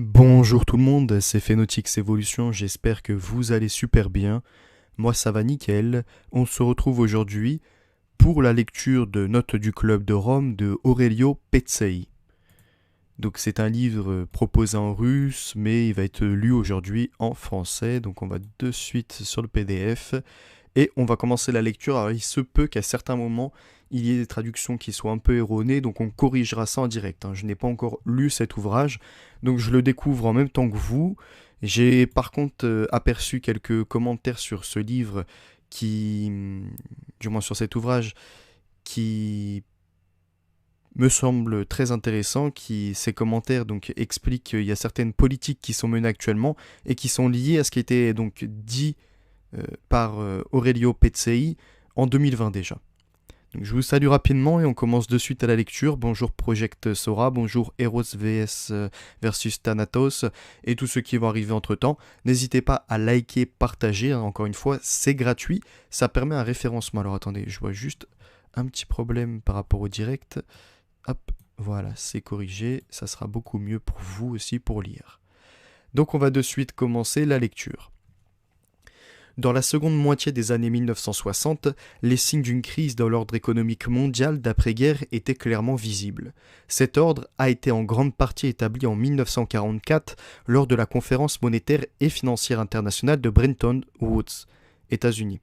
Bonjour tout le monde, c'est Phénotix Evolution, j'espère que vous allez super bien. Moi ça va nickel. On se retrouve aujourd'hui pour la lecture de Notes du Club de Rome de Aurelio Pezzei. Donc c'est un livre proposé en russe, mais il va être lu aujourd'hui en français. Donc on va de suite sur le PDF et on va commencer la lecture. Alors il se peut qu'à certains moments il y ait des traductions qui soient un peu erronées, donc on corrigera ça en direct. Je n'ai pas encore lu cet ouvrage, donc je le découvre en même temps que vous. J'ai par contre aperçu quelques commentaires sur ce livre qui, du moins sur cet ouvrage, qui me semble très intéressant, ces commentaires donc expliquent qu'il y a certaines politiques qui sont menées actuellement et qui sont liées à ce qui était donc dit par Aurelio Pezzei en 2020 déjà. Donc, je vous salue rapidement et on commence de suite à la lecture. Bonjour Project Sora, bonjour Eros VS versus Thanatos et tous ceux qui vont arriver entre temps. N'hésitez pas à liker, partager, encore une fois, c'est gratuit, ça permet un référencement. Alors attendez, je vois juste un petit problème par rapport au direct. Hop, voilà, c'est corrigé, ça sera beaucoup mieux pour vous aussi pour lire. Donc on va de suite commencer la lecture. Dans la seconde moitié des années 1960, les signes d'une crise dans l'ordre économique mondial d'après-guerre étaient clairement visibles. Cet ordre a été en grande partie établi en 1944 lors de la conférence monétaire et financière internationale de Bretton Woods, États-Unis.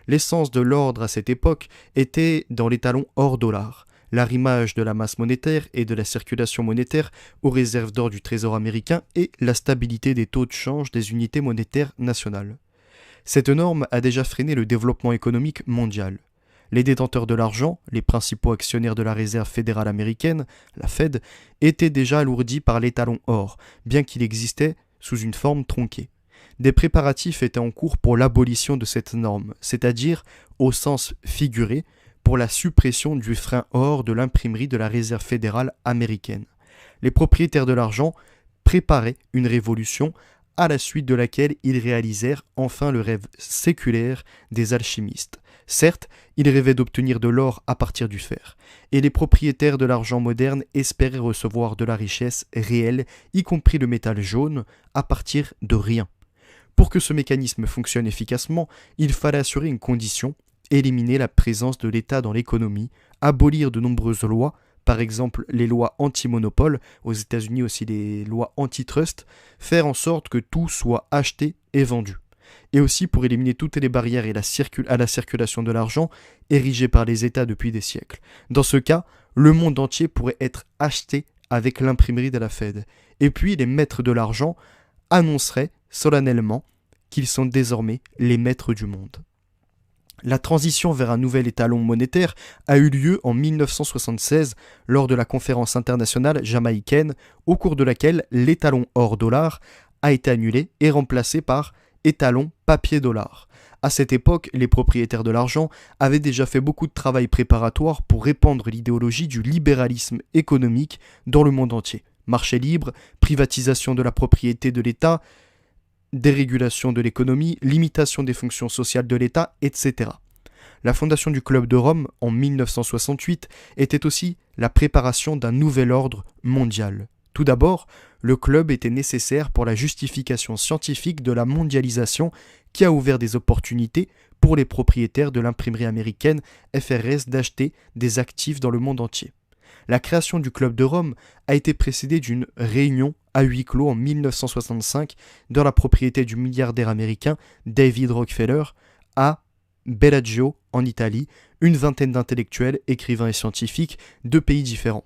L'essence de l'ordre à cette époque était dans l'étalon hors-dollar, l'arrimage de la masse monétaire et de la circulation monétaire aux réserves d'or du Trésor américain et la stabilité des taux de change des unités monétaires nationales. Cette norme a déjà freiné le développement économique mondial. Les détenteurs de l'argent, les principaux actionnaires de la Réserve fédérale américaine, la Fed, étaient déjà alourdis par l'étalon or, bien qu'il existait sous une forme tronquée. Des préparatifs étaient en cours pour l'abolition de cette norme, c'est-à-dire, au sens figuré, pour la suppression du frein or de l'imprimerie de la Réserve fédérale américaine. Les propriétaires de l'argent préparaient une révolution à la suite de laquelle ils réalisèrent enfin le rêve séculaire des alchimistes. Certes, ils rêvaient d'obtenir de l'or à partir du fer, et les propriétaires de l'argent moderne espéraient recevoir de la richesse réelle, y compris le métal jaune, à partir de rien. Pour que ce mécanisme fonctionne efficacement, il fallait assurer une condition, éliminer la présence de l'État dans l'économie, abolir de nombreuses lois, par exemple les lois anti-monopole, aux États-Unis aussi les lois antitrust, faire en sorte que tout soit acheté et vendu. Et aussi pour éliminer toutes les barrières à la circulation de l'argent érigées par les États depuis des siècles. Dans ce cas, le monde entier pourrait être acheté avec l'imprimerie de la Fed. Et puis les maîtres de l'argent annonceraient solennellement qu'ils sont désormais les maîtres du monde. La transition vers un nouvel étalon monétaire a eu lieu en 1976 lors de la conférence internationale jamaïcaine, au cours de laquelle l'étalon or-dollar a été annulé et remplacé par étalon papier-dollar. À cette époque, les propriétaires de l'argent avaient déjà fait beaucoup de travail préparatoire pour répandre l'idéologie du libéralisme économique dans le monde entier. Marché libre, privatisation de la propriété de l'État, dérégulation de l'économie, limitation des fonctions sociales de l'État, etc. La fondation du Club de Rome, en 1968, était aussi la préparation d'un nouvel ordre mondial. Tout d'abord, le club était nécessaire pour la justification scientifique de la mondialisation qui a ouvert des opportunités pour les propriétaires de l'imprimerie américaine FRS d'acheter des actifs dans le monde entier. La création du Club de Rome a été précédée d'une réunion à huis clos en 1965 dans la propriété du milliardaire américain David Rockefeller à Bellagio en Italie, une vingtaine d'intellectuels, écrivains et scientifiques de pays différents.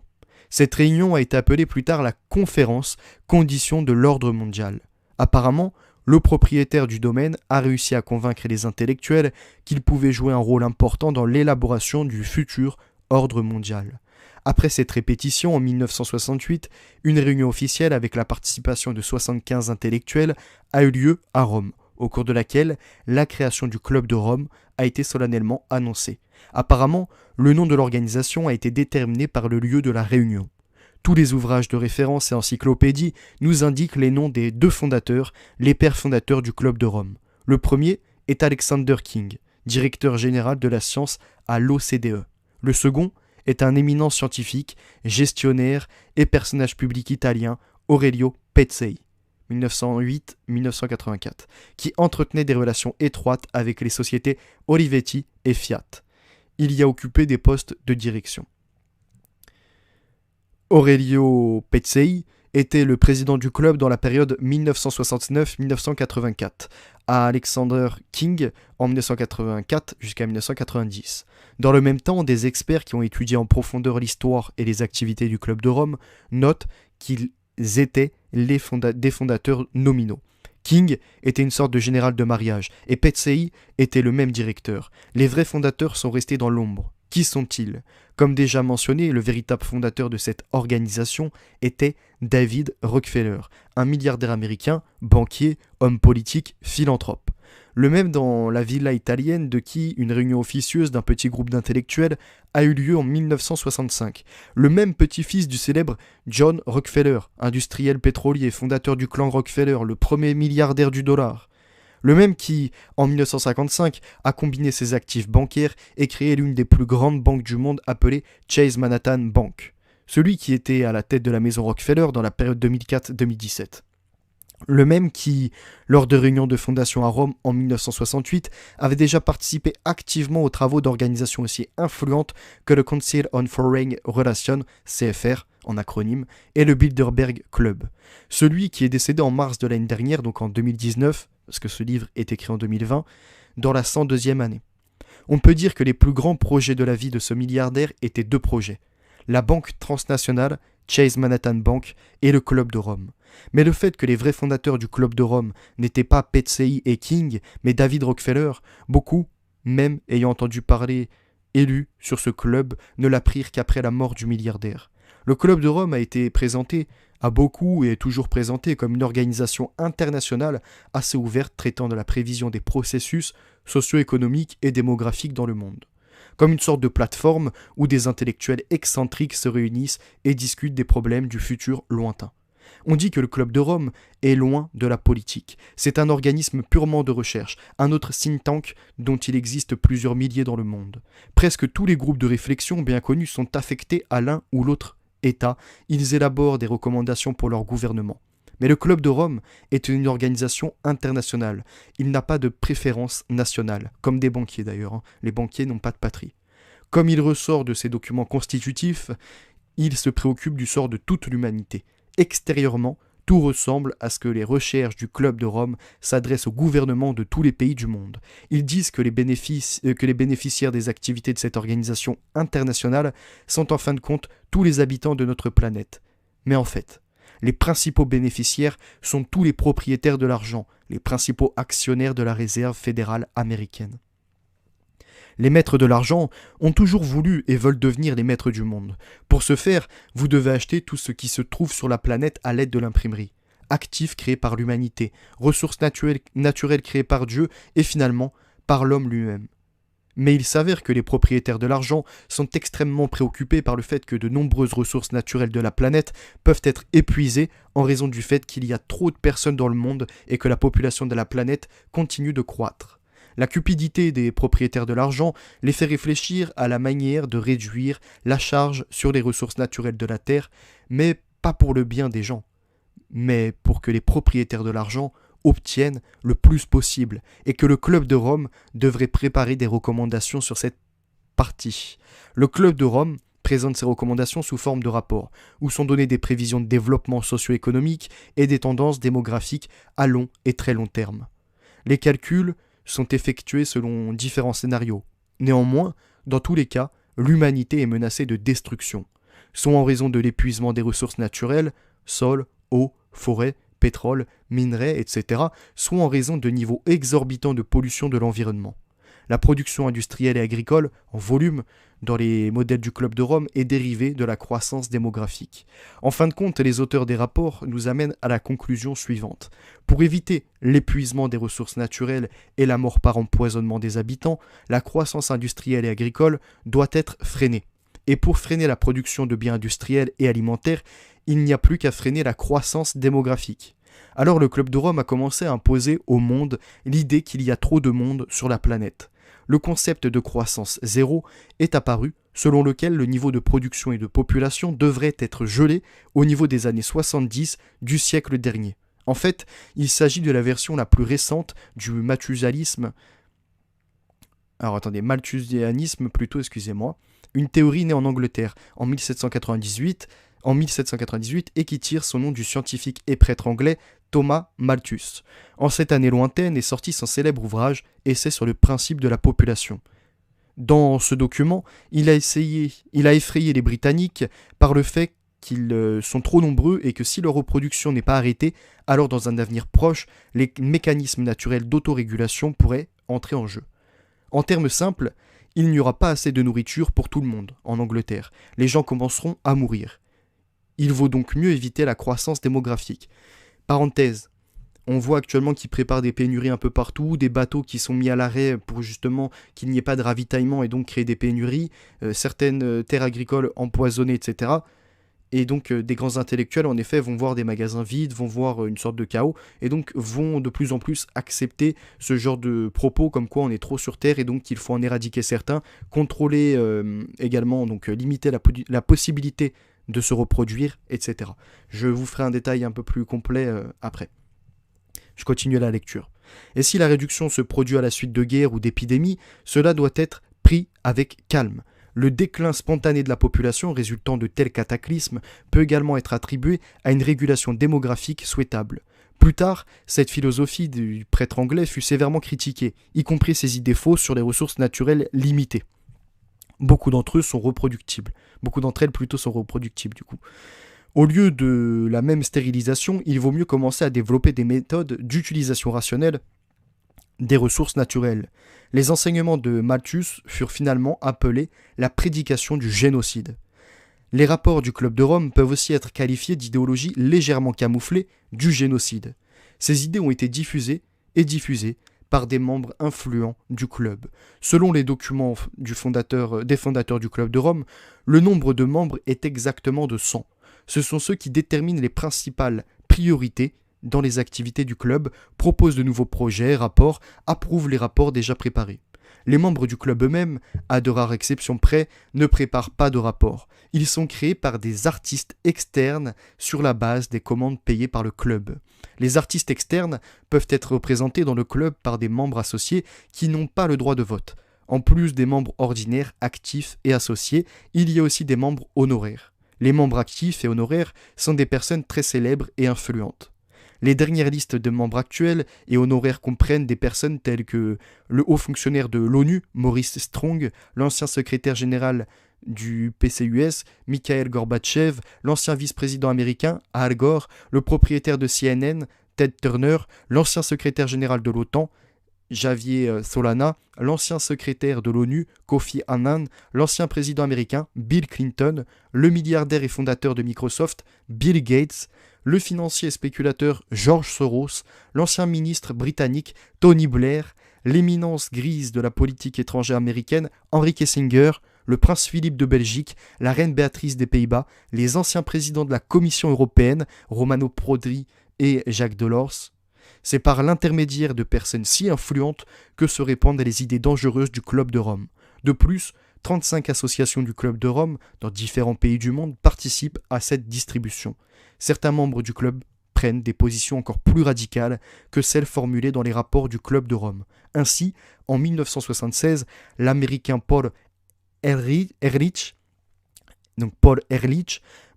Cette réunion a été appelée plus tard la conférence Conditions de l'ordre mondial. Apparemment, le propriétaire du domaine a réussi à convaincre les intellectuels qu'il pouvait jouer un rôle important dans l'élaboration du futur ordre mondial. Après cette répétition, en 1968, une réunion officielle avec la participation de 75 intellectuels a eu lieu à Rome, au cours de laquelle la création du Club de Rome a été solennellement annoncée. Apparemment, le nom de l'organisation a été déterminé par le lieu de la réunion. Tous les ouvrages de référence et encyclopédies nous indiquent les noms des deux fondateurs, les pères fondateurs du Club de Rome. Le premier est Alexander King, directeur général de la science à l'OCDE. Le second est un éminent scientifique, gestionnaire et personnage public italien, Aurelio Petsey, 1908-1984, qui entretenait des relations étroites avec les sociétés Olivetti et Fiat. Il y a occupé des postes de direction. Aurelio Petsey était le président du club dans la période 1969-1984, à Alexander King en 1984 jusqu'à 1990. Dans le même temps, des experts qui ont étudié en profondeur l'histoire et les activités du club de Rome notent qu'ils étaient des fondateurs nominaux. King était une sorte de général de mariage et Petsey était le même directeur. Les vrais fondateurs sont restés dans l'ombre. Qui sont-ils ? Comme déjà mentionné, le véritable fondateur de cette organisation était David Rockefeller, un milliardaire américain, banquier, homme politique, philanthrope. Le même dans la villa italienne de qui une réunion officieuse d'un petit groupe d'intellectuels a eu lieu en 1965. Le même petit-fils du célèbre John Rockefeller, industriel pétrolier, fondateur du clan Rockefeller, le premier milliardaire du dollar. Le même qui, en 1955, a combiné ses actifs bancaires et créé l'une des plus grandes banques du monde appelée Chase Manhattan Bank. Celui qui était à la tête de la maison Rockefeller dans la période 2004-2017. Le même qui, lors de réunions de fondation à Rome en 1968, avait déjà participé activement aux travaux d'organisations aussi influentes que le Council on Foreign Relations, CFR en acronyme, et le Bilderberg Club. Celui qui est décédé en mars de l'année dernière, donc en 2019, parce que ce livre est écrit en 2020, dans la 102e année. On peut dire que les plus grands projets de la vie de ce milliardaire étaient deux projets. La banque transnationale, Chase Manhattan Bank, et le Club de Rome. Mais le fait que les vrais fondateurs du Club de Rome n'étaient pas Petsey et King, mais David Rockefeller, beaucoup, même ayant entendu parler élus sur ce club, ne l'apprirent qu'après la mort du milliardaire. Le Club de Rome a été présenté à beaucoup et est toujours présenté comme une organisation internationale assez ouverte traitant de la prévision des processus socio-économiques et démographiques dans le monde. Comme une sorte de plateforme où des intellectuels excentriques se réunissent et discutent des problèmes du futur lointain. On dit que le Club de Rome est loin de la politique. C'est un organisme purement de recherche, un autre think tank dont il existe plusieurs milliers dans le monde. Presque tous les groupes de réflexion bien connus sont affectés à l'un ou l'autre État. Ils élaborent des recommandations pour leur gouvernement. Mais le Club de Rome est une organisation internationale. Il n'a pas de préférence nationale, comme des banquiers d'ailleurs. Les banquiers n'ont pas de patrie. Comme il ressort de ces documents constitutifs, il se préoccupe du sort de toute l'humanité. Extérieurement, tout ressemble à ce que les recherches du Club de Rome s'adressent aux gouvernements de tous les pays du monde. Ils disent que les bénéficiaires des activités de cette organisation internationale sont en fin de compte tous les habitants de notre planète. Mais en fait, les principaux bénéficiaires sont tous les propriétaires de l'argent, les principaux actionnaires de la réserve fédérale américaine. Les maîtres de l'argent ont toujours voulu et veulent devenir les maîtres du monde. Pour ce faire, vous devez acheter tout ce qui se trouve sur la planète à l'aide de l'imprimerie. Actifs créés par l'humanité, ressources naturelles créées par Dieu et finalement par l'homme lui-même. Mais il s'avère que les propriétaires de l'argent sont extrêmement préoccupés par le fait que de nombreuses ressources naturelles de la planète peuvent être épuisées en raison du fait qu'il y a trop de personnes dans le monde et que la population de la planète continue de croître. La cupidité des propriétaires de l'argent les fait réfléchir à la manière de réduire la charge sur les ressources naturelles de la Terre, mais pas pour le bien des gens, mais pour que les propriétaires de l'argent obtiennent le plus possible, et que le Club de Rome devrait préparer des recommandations sur cette partie. Le Club de Rome présente ses recommandations sous forme de rapports, où sont données des prévisions de développement socio-économique et des tendances démographiques à long et très long terme. Les calculs sont effectués selon différents scénarios. Néanmoins, dans tous les cas, l'humanité est menacée de destruction, soit en raison de l'épuisement des ressources naturelles, sol, eau, forêt, pétrole, minerais, etc., soit en raison de niveaux exorbitants de pollution de l'environnement. La production industrielle et agricole, en volume, dans les modèles du Club de Rome, est dérivée de la croissance démographique. En fin de compte, les auteurs des rapports nous amènent à la conclusion suivante. Pour éviter l'épuisement des ressources naturelles et la mort par empoisonnement des habitants, la croissance industrielle et agricole doit être freinée. Et pour freiner la production de biens industriels et alimentaires, il n'y a plus qu'à freiner la croissance démographique. Alors le Club de Rome a commencé à imposer au monde l'idée qu'il y a trop de monde sur la planète. Le concept de croissance zéro est apparu selon lequel le niveau de production et de population devrait être gelé au niveau des années 70 du siècle dernier. En fait, il s'agit de la version la plus récente du malthusianisme. Malthusianisme plutôt, excusez-moi. Une théorie née en Angleterre en 1798 et qui tire son nom du scientifique et prêtre anglais Thomas Malthus. En cette année lointaine est sorti son célèbre ouvrage Essai sur le principe de la population. Dans ce document, il a effrayé les Britanniques par le fait qu'ils sont trop nombreux et que si leur reproduction n'est pas arrêtée, alors dans un avenir proche, les mécanismes naturels d'autorégulation pourraient entrer en jeu. En termes simples, il n'y aura pas assez de nourriture pour tout le monde en Angleterre. Les gens commenceront à mourir. Il vaut donc mieux éviter la croissance démographique. Parenthèse, on voit actuellement qu'ils préparent des pénuries un peu partout, des bateaux qui sont mis à l'arrêt pour justement qu'il n'y ait pas de ravitaillement et donc créer des pénuries, certaines terres agricoles empoisonnées, etc. Et donc des grands intellectuels, en effet, vont voir des magasins vides, vont voir une sorte de chaos, et donc vont de plus en plus accepter ce genre de propos comme quoi on est trop sur Terre et donc qu'il faut en éradiquer certains, contrôler également, donc limiter la possibilité de se reproduire, etc. Je vous ferai un détail un peu plus complet après. Je continue la lecture. Et si la réduction se produit à la suite de guerres ou d'épidémies, cela doit être pris avec calme. Le déclin spontané de la population résultant de tels cataclysmes peut également être attribué à une régulation démographique souhaitable. Plus tard, cette philosophie du prêtre anglais fut sévèrement critiquée, y compris ses idées fausses sur les ressources naturelles limitées. Beaucoup d'entre elles sont reproductibles du coup. Au lieu de la même stérilisation, il vaut mieux commencer à développer des méthodes d'utilisation rationnelle des ressources naturelles. Les enseignements de Malthus furent finalement appelés la prédication du génocide. Les rapports du Club de Rome peuvent aussi être qualifiés d'idéologie légèrement camouflée du génocide. Ces idées ont été diffusées par des membres influents du club. Selon les documents des fondateurs du Club de Rome, le nombre de membres est exactement de 100. Ce sont ceux qui déterminent les principales priorités dans les activités du club, proposent de nouveaux projets, rapports, approuvent les rapports déjà préparés. Les membres du club eux-mêmes, à de rares exceptions près, ne préparent pas de rapports. Ils sont créés par des artistes externes sur la base des commandes payées par le club. Les artistes externes peuvent être représentés dans le club par des membres associés qui n'ont pas le droit de vote. En plus des membres ordinaires, actifs et associés, il y a aussi des membres honoraires. Les membres actifs et honoraires sont des personnes très célèbres et influentes. Les dernières listes de membres actuels et honoraires comprennent des personnes telles que le haut fonctionnaire de l'ONU, Maurice Strong, l'ancien secrétaire général du PCUS, Mikhail Gorbatchev, l'ancien vice-président américain, Al Gore, le propriétaire de CNN, Ted Turner, l'ancien secrétaire général de l'OTAN, Javier Solana, l'ancien secrétaire de l'ONU, Kofi Annan, l'ancien président américain, Bill Clinton, le milliardaire et fondateur de Microsoft, Bill Gates, le financier et spéculateur George Soros, l'ancien ministre britannique Tony Blair, l'éminence grise de la politique étrangère américaine Henry Kissinger, le prince Philippe de Belgique, la reine Béatrice des Pays-Bas, les anciens présidents de la Commission européenne Romano Prodi et Jacques Delors. C'est par l'intermédiaire de personnes si influentes que se répandent les idées dangereuses du Club de Rome. De plus, 35 associations du Club de Rome dans différents pays du monde participent à cette distribution. Certains membres du club prennent des positions encore plus radicales que celles formulées dans les rapports du Club de Rome. Ainsi, en 1976, l'Américain Paul Ehrlich,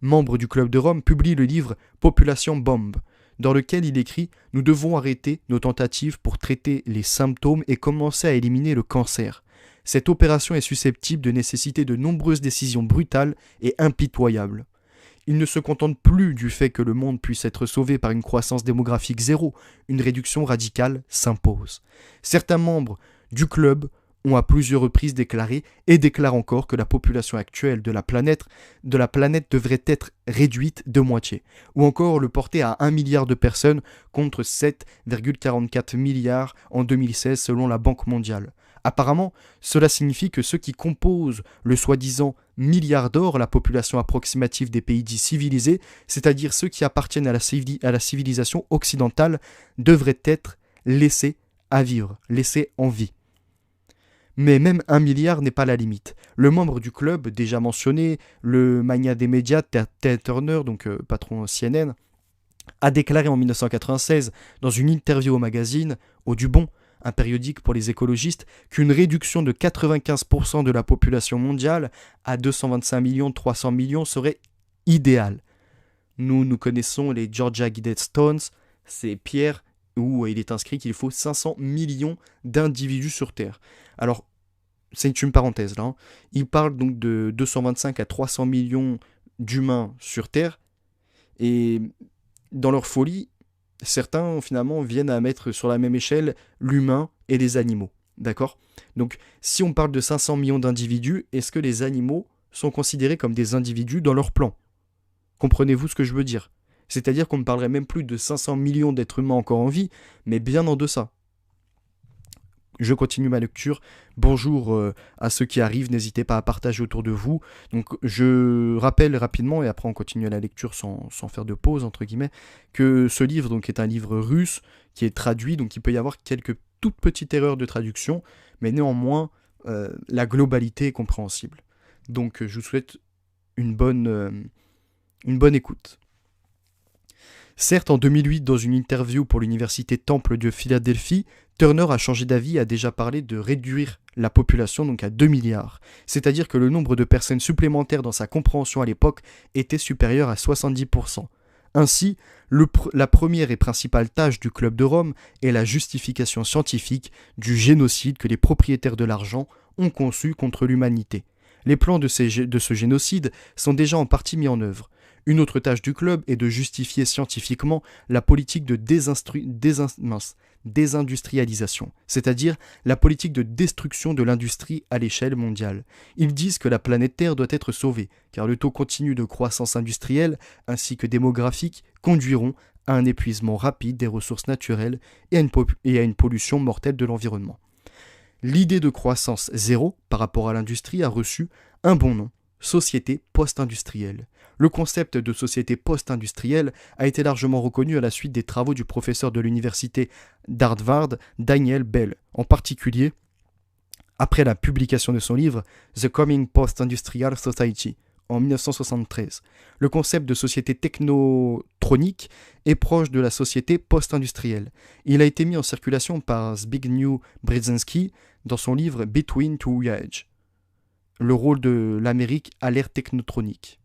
membre du Club de Rome, publie le livre Population Bomb, dans lequel il écrit « Nous devons arrêter nos tentatives pour traiter les symptômes et commencer à éliminer le cancer. Cette opération est susceptible de nécessiter de nombreuses décisions brutales et impitoyables. » Il ne se contente plus du fait que le monde puisse être sauvé par une croissance démographique zéro, une réduction radicale s'impose. Certains membres du club ont à plusieurs reprises déclaré et déclarent encore que la population actuelle de la planète devrait être réduite de moitié, ou encore le porter à 1 milliard de personnes contre 7,44 milliards en 2016 selon la Banque mondiale. Apparemment, cela signifie que ceux qui composent le soi-disant milliard d'or, la population approximative des pays dits civilisés, c'est-à-dire ceux qui appartiennent à la civilisation occidentale, devraient être laissés à vivre, laissés en vie. Mais même 1 milliard n'est pas la limite. Le membre du club, déjà mentionné, le magnat des médias, Ted Turner, donc patron CNN, a déclaré en 1996, dans une interview au magazine Au Dubon, un périodique pour les écologistes, qu'une réduction de 95% de la population mondiale à 225 millions, 300 millions serait idéale. Nous connaissons les Georgia Guidestones, c'est Pierre, où il est inscrit qu'il faut 500 millions d'individus sur Terre. Alors, c'est une parenthèse là, hein. Il parle donc de 225 à 300 millions d'humains sur Terre, et dans leur folie, certains finalement viennent à mettre sur la même échelle l'humain et les animaux. D'accord? Donc, si on parle de 500 millions d'individus, est-ce que les animaux sont considérés comme des individus dans leur plan? Comprenez-vous ce que je veux dire? C'est-à-dire qu'on ne parlerait même plus de 500 millions d'êtres humains encore en vie, mais bien en deçà. Je continue ma lecture. Bonjour à ceux qui arrivent, n'hésitez pas à partager autour de vous. Donc je rappelle rapidement, et après on continue la lecture sans faire de pause, entre guillemets, que ce livre donc, est un livre russe qui est traduit, donc il peut y avoir quelques toutes petites erreurs de traduction, mais néanmoins la globalité est compréhensible. Donc je vous souhaite une bonne écoute. Certes, en 2008, dans une interview pour l'université Temple de Philadelphie, Turner a changé d'avis et a déjà parlé de réduire la population donc à 2 milliards. C'est-à-dire que le nombre de personnes supplémentaires dans sa compréhension à l'époque était supérieur à 70%. Ainsi, la première et principale tâche du Club de Rome est la justification scientifique du génocide que les propriétaires de l'argent ont conçu contre l'humanité. Les plans de ce génocide sont déjà en partie mis en œuvre. Une autre tâche du club est de justifier scientifiquement la politique de désindustrialisation, c'est-à-dire la politique de destruction de l'industrie à l'échelle mondiale. Ils disent que la planète Terre doit être sauvée, car le taux continu de croissance industrielle ainsi que démographique conduiront à un épuisement rapide des ressources naturelles et à une pollution mortelle de l'environnement. L'idée de croissance zéro par rapport à l'industrie a reçu un bon nom: société post-industrielle. Le concept de société post-industrielle a été largement reconnu à la suite des travaux du professeur de l'université d'Harvard, Daniel Bell, en particulier après la publication de son livre The Coming Post-Industrial Society en 1973. Le concept de société technotronique est proche de la société post-industrielle. Il a été mis en circulation par Zbigniew Brzezinski dans son livre Between Two Age, le rôle de l'Amérique à l'ère technotronique.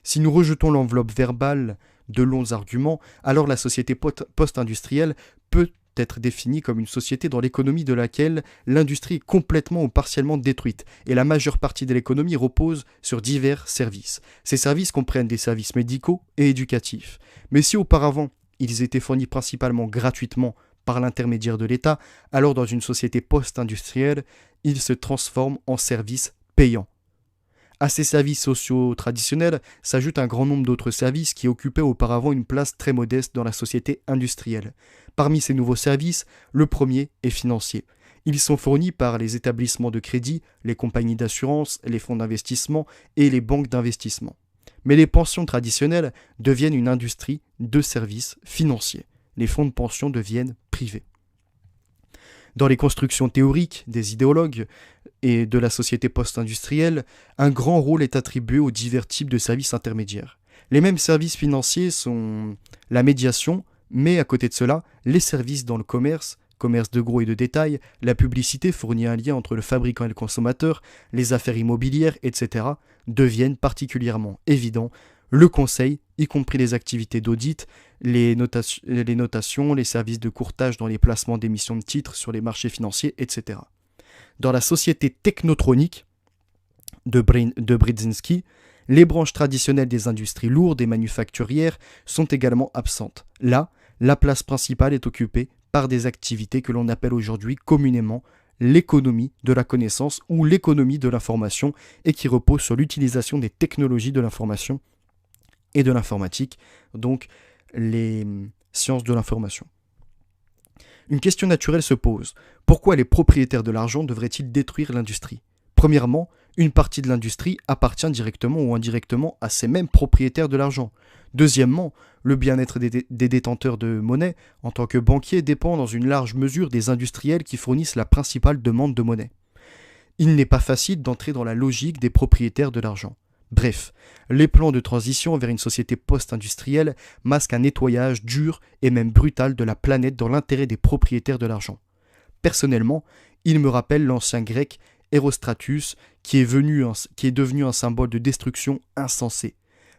Si nous rejetons l'enveloppe verbale de longs arguments, alors la société post-industrielle peut être définie comme une société dans l'économie de laquelle l'industrie est complètement ou partiellement détruite, et la majeure partie de l'économie repose sur divers services. Ces services comprennent des services médicaux et éducatifs. Mais si auparavant, ils étaient fournis principalement gratuitement par l'intermédiaire de l'État, alors dans une société post-industrielle, ils se transforment en services payants. À ces services sociaux traditionnels s'ajoute un grand nombre d'autres services qui occupaient auparavant une place très modeste dans la société industrielle. Parmi ces nouveaux services, le premier est financier. Ils sont fournis par les établissements de crédit, les compagnies d'assurance, les fonds d'investissement et les banques d'investissement. Mais les pensions traditionnelles deviennent une industrie de services financiers. Les fonds de pension deviennent privés. Dans les constructions théoriques des idéologues et de la société post-industrielle, un grand rôle est attribué aux divers types de services intermédiaires. Les mêmes services financiers sont la médiation, mais à côté de cela, les services dans le commerce de gros et de détail, la publicité fournit un lien entre le fabricant et le consommateur, les affaires immobilières, etc., deviennent particulièrement évidents. Le conseil, y compris les activités d'audit, les notations, les services de courtage dans les placements d'émissions de titres sur les marchés financiers, etc. Dans la société technotronique de Brzezinski, les branches traditionnelles des industries lourdes et manufacturières sont également absentes. Là, la place principale est occupée par des activités que l'on appelle aujourd'hui communément l'économie de la connaissance ou l'économie de l'information et qui repose sur l'utilisation des technologies de l'information et de l'informatique, donc les sciences de l'information. Une question naturelle se pose. Pourquoi les propriétaires de l'argent devraient-ils détruire l'industrie ? Premièrement, une partie de l'industrie appartient directement ou indirectement à ces mêmes propriétaires de l'argent. Deuxièmement, le bien-être des détenteurs de monnaie en tant que banquiers dépend dans une large mesure des industriels qui fournissent la principale demande de monnaie. il n'est pas facile d'entrer dans la logique des propriétaires de l'argent. Bref, les plans de transition vers une société post-industrielle masquent un nettoyage dur et même brutal de la planète dans l'intérêt des propriétaires de l'argent. Personnellement, il me rappelle l'ancien grec Hérostratus qui est devenu un symbole de destruction insensée.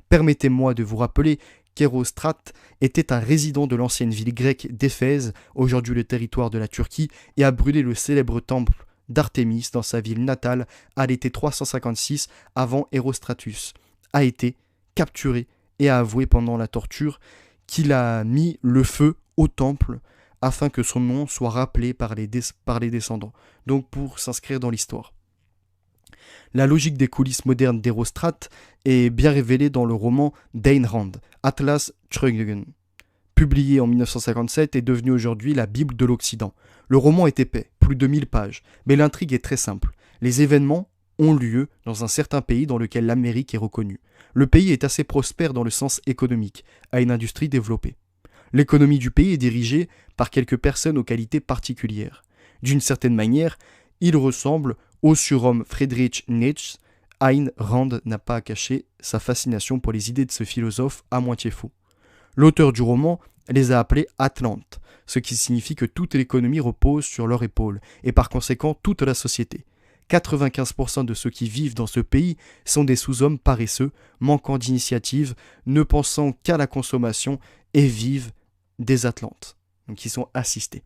Permettez-moi de vous rappeler qu'Hérostrate était un résident de l'ancienne ville grecque d'Éphèse, aujourd'hui le territoire de la Turquie, et a brûlé le célèbre temple d'Artémis dans sa ville natale à l'été 356 avant Hérostratus, a été capturé et a avoué pendant la torture qu'il a mis le feu au temple afin que son nom soit rappelé par les descendants, donc pour s'inscrire dans l'histoire. La logique des coulisses modernes d'Hérostrate est bien révélée dans le roman d'Ayn Rand, Atlas Shrugged, publié en 1957 et devenu aujourd'hui la Bible de l'Occident. Le roman est épais, plus de 1000 pages, mais l'intrigue est très simple. Les événements ont lieu dans un certain pays dans lequel l'Amérique est reconnue. Le pays est assez prospère dans le sens économique, a une industrie développée. L'économie du pays est dirigée par quelques personnes aux qualités particulières. D'une certaine manière, il ressemble au surhomme Friedrich Nietzsche. Ayn Rand n'a pas à cacher sa fascination pour les idées de ce philosophe à moitié fou. L'auteur du roman les a appelés Atlantes, ce qui signifie que toute l'économie repose sur leur épaule, et par conséquent toute la société. 95% de ceux qui vivent dans ce pays sont des sous-hommes paresseux, manquant d'initiative, ne pensant qu'à la consommation et vivent des Atlantes, donc ils sont assistés.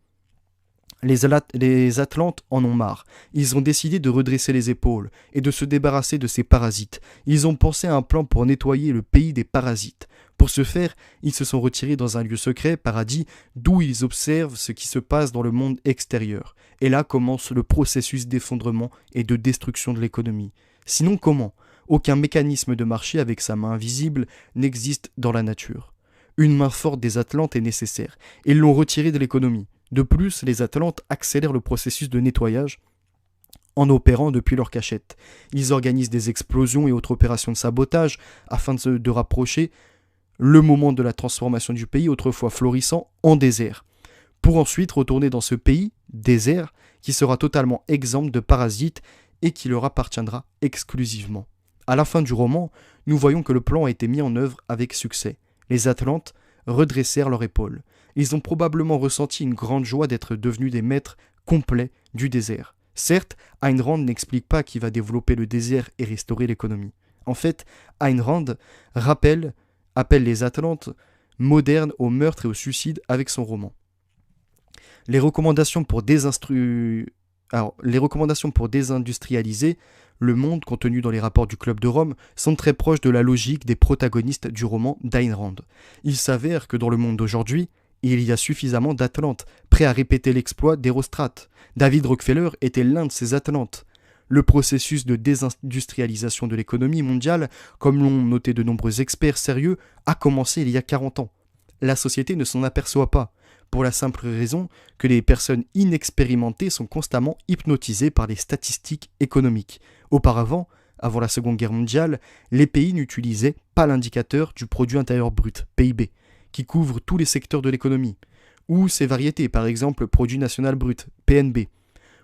Les Atlantes en ont marre. Ils ont décidé de redresser les épaules et de se débarrasser de ces parasites. Ils ont pensé à un plan pour nettoyer le pays des parasites. Pour ce faire, ils se sont retirés dans un lieu secret, paradis, d'où ils observent ce qui se passe dans le monde extérieur. Et là commence le processus d'effondrement et de destruction de l'économie. Sinon comment ? Aucun mécanisme de marché avec sa main invisible n'existe dans la nature. Une main forte des Atlantes est nécessaire. Ils l'ont retirée de l'économie. De plus, les Atlantes accélèrent le processus de nettoyage en opérant depuis leur cachette. Ils organisent des explosions et autres opérations de sabotage afin de rapprocher le moment de la transformation du pays, autrefois florissant, en désert, pour ensuite retourner dans ce pays, désert, qui sera totalement exempt de parasites et qui leur appartiendra exclusivement. À la fin du roman, nous voyons que le plan a été mis en œuvre avec succès. Les Atlantes redressèrent leurs épaules. Ils ont probablement ressenti une grande joie d'être devenus des maîtres complets du désert. Certes, Ayn Rand n'explique pas qui va développer le désert et restaurer l'économie. En fait, Ayn Rand appelle les Atlantes modernes au meurtre et au suicide avec son roman. Les recommandations pour désindustrialiser le monde contenues dans les rapports du Club de Rome sont très proches de la logique des protagonistes du roman d'Ayn Rand. Il s'avère que dans le monde d'aujourd'hui, il y a suffisamment d'Atlantes prêts à répéter l'exploit d'Hérostrate. David Rockefeller était l'un de ces Atlantes. Le processus de désindustrialisation de l'économie mondiale, comme l'ont noté de nombreux experts sérieux, a commencé il y a 40 ans. La société ne s'en aperçoit pas, pour la simple raison que les personnes inexpérimentées sont constamment hypnotisées par les statistiques économiques. Auparavant, avant la Seconde Guerre mondiale, les pays n'utilisaient pas l'indicateur du produit intérieur brut, PIB, qui couvre tous les secteurs de l'économie, ou ses variétés, par exemple le produit national brut, PNB.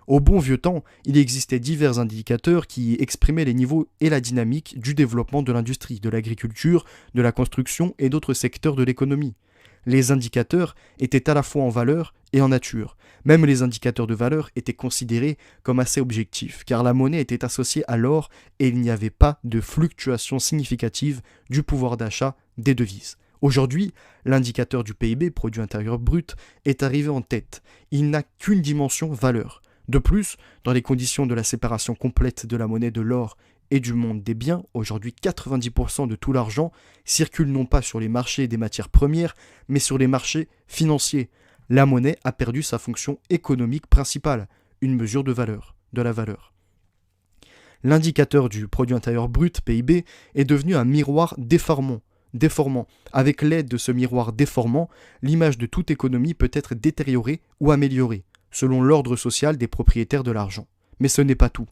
Au bon vieux temps, il existait divers indicateurs qui exprimaient les niveaux et la dynamique du développement de l'industrie, de l'agriculture, de la construction et d'autres secteurs de l'économie. Les indicateurs étaient à la fois en valeur et en nature. Même les indicateurs de valeur étaient considérés comme assez objectifs, car la monnaie était associée à l'or et il n'y avait pas de fluctuation significative du pouvoir d'achat des devises. Aujourd'hui, l'indicateur du PIB, produit intérieur brut, est arrivé en tête. Il n'a qu'une dimension valeur. De plus, dans les conditions de la séparation complète de la monnaie de l'or et du monde des biens, aujourd'hui 90% de tout l'argent circule non pas sur les marchés des matières premières, mais sur les marchés financiers. La monnaie a perdu sa fonction économique principale, une mesure de la valeur. L'indicateur du produit intérieur brut, PIB, est devenu un miroir déformant. Avec l'aide de ce miroir déformant, l'image de toute économie peut être détériorée ou améliorée, selon l'ordre social des propriétaires de l'argent. Mais ce n'est pas tout.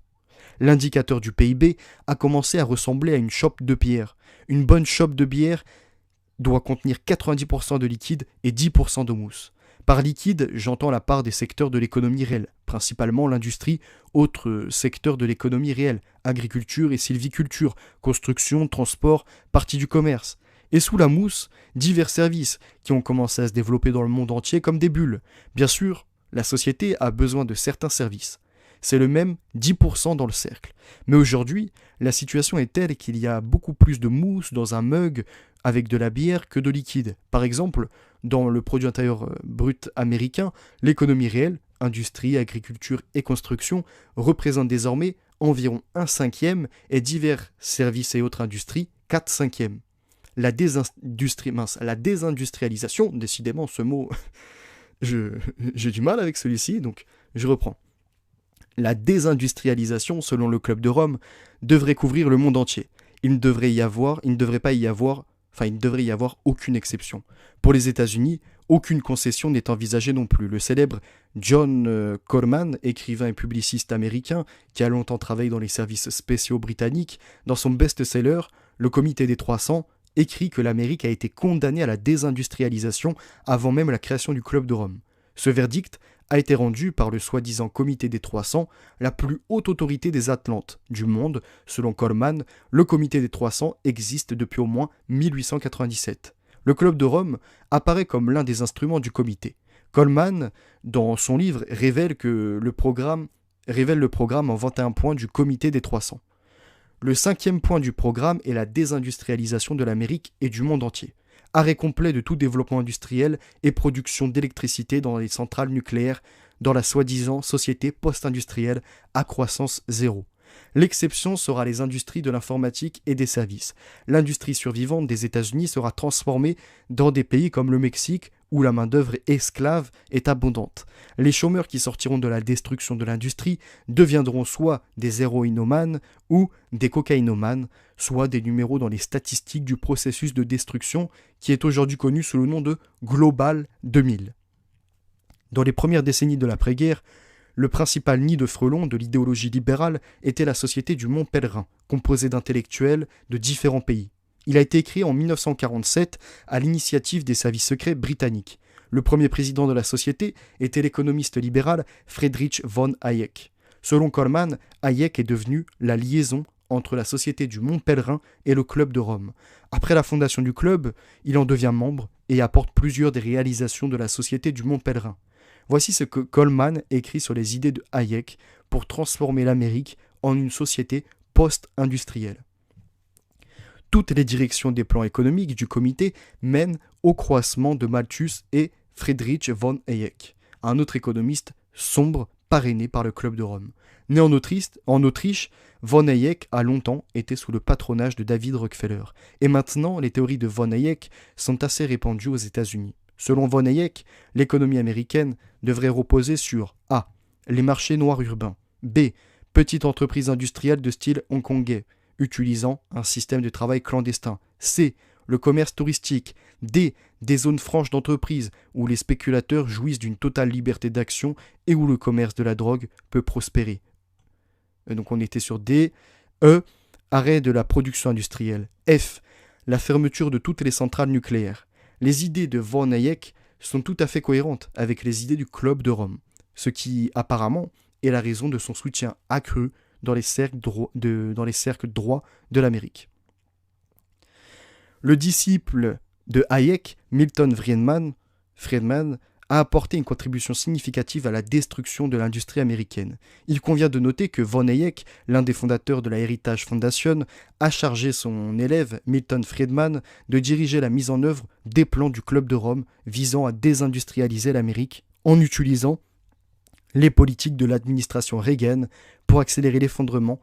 L'indicateur du PIB a commencé à ressembler à une chope de bière. Une bonne chope de bière doit contenir 90% de liquide et 10% de mousse. Par liquide, j'entends la part des secteurs de l'économie réelle, principalement l'industrie, autres secteurs de l'économie réelle, agriculture et sylviculture, construction, transport, partie du commerce. Et sous la mousse, divers services qui ont commencé à se développer dans le monde entier comme des bulles. Bien sûr, la société a besoin de certains services. C'est le même 10% dans le cercle. Mais aujourd'hui, la situation est telle qu'il y a beaucoup plus de mousse dans un mug avec de la bière que de liquide. Par exemple, dans le produit intérieur brut américain, l'économie réelle, industrie, agriculture et construction, représente désormais environ 1/5 et divers services et autres industries 4/5. La désindustrialisation, décidément ce mot, j'ai du mal avec celui-ci, donc je reprends. La désindustrialisation, selon le Club de Rome, devrait couvrir le monde entier. Il ne devrait y avoir aucune exception. Pour les États-Unis, aucune concession n'est envisagée non plus. Le célèbre John Corman, écrivain et publiciste américain qui a longtemps travaillé dans les services spéciaux britanniques, dans son best-seller, Le Comité des 300, écrit que l'Amérique a été condamnée à la désindustrialisation avant même la création du Club de Rome. Ce verdict a été rendu par le soi-disant Comité des 300, la plus haute autorité des Atlantes du monde. Selon Coleman, le Comité des 300 existe depuis au moins 1897. Le Club de Rome apparaît comme l'un des instruments du comité. Coleman, dans son livre, révèle le programme en 21 points du Comité des 300. Le 5e point du programme est la désindustrialisation de l'Amérique et du monde entier. Arrêt complet de tout développement industriel et production d'électricité dans les centrales nucléaires dans la soi-disant société post-industrielle à croissance zéro. L'exception sera les industries de l'informatique et des services. L'industrie survivante des États-Unis sera transformée dans des pays comme le Mexique, où la main-d'œuvre esclave est abondante. Les chômeurs qui sortiront de la destruction de l'industrie deviendront soit des héroïnomanes ou des cocaïnomanes, soit des numéros dans les statistiques du processus de destruction qui est aujourd'hui connu sous le nom de Global 2000. Dans les premières décennies de l'après-guerre, le principal nid de frelons de l'idéologie libérale était la Société du Mont Pèlerin, composée d'intellectuels de différents pays. Il a été créé en 1947 à l'initiative des services secrets britanniques. Le premier président de la société était l'économiste libéral Friedrich von Hayek. Selon Coleman, Hayek est devenu la liaison entre la Société du Mont Pèlerin et le Club de Rome. Après la fondation du club, il en devient membre et apporte plusieurs des réalisations de la Société du Mont Pèlerin. Voici ce que Coleman écrit sur les idées de Hayek pour transformer l'Amérique en une société post-industrielle. Toutes les directions des plans économiques du comité mènent au croissement de Malthus et Friedrich von Hayek, un autre économiste sombre parrainé par le Club de Rome. Né en Autriche, von Hayek a longtemps été sous le patronage de David Rockefeller, et maintenant les théories de von Hayek sont assez répandues aux États-Unis. Selon von Hayek, l'économie américaine devrait reposer sur A. Les marchés noirs urbains. B. Petites entreprises industrielles de style hongkongais, utilisant un système de travail clandestin. C. Le commerce touristique. D. Des zones franches d'entreprise où les spéculateurs jouissent d'une totale liberté d'action et où le commerce de la drogue peut prospérer. Donc on était sur D. E. Arrêt de la production industrielle. F. La fermeture de toutes les centrales nucléaires. Les idées de von Hayek sont tout à fait cohérentes avec les idées du Club de Rome, ce qui apparemment est la raison de son soutien accru dans les cercles droits de l'Amérique. Le disciple de Hayek, Milton Friedman, a apporté une contribution significative à la destruction de l'industrie américaine. Il convient de noter que von Hayek, l'un des fondateurs de la Heritage Foundation, a chargé son élève Milton Friedman de diriger la mise en œuvre des plans du Club de Rome visant à désindustrialiser l'Amérique en utilisant les politiques de l'administration Reagan pour accélérer l'effondrement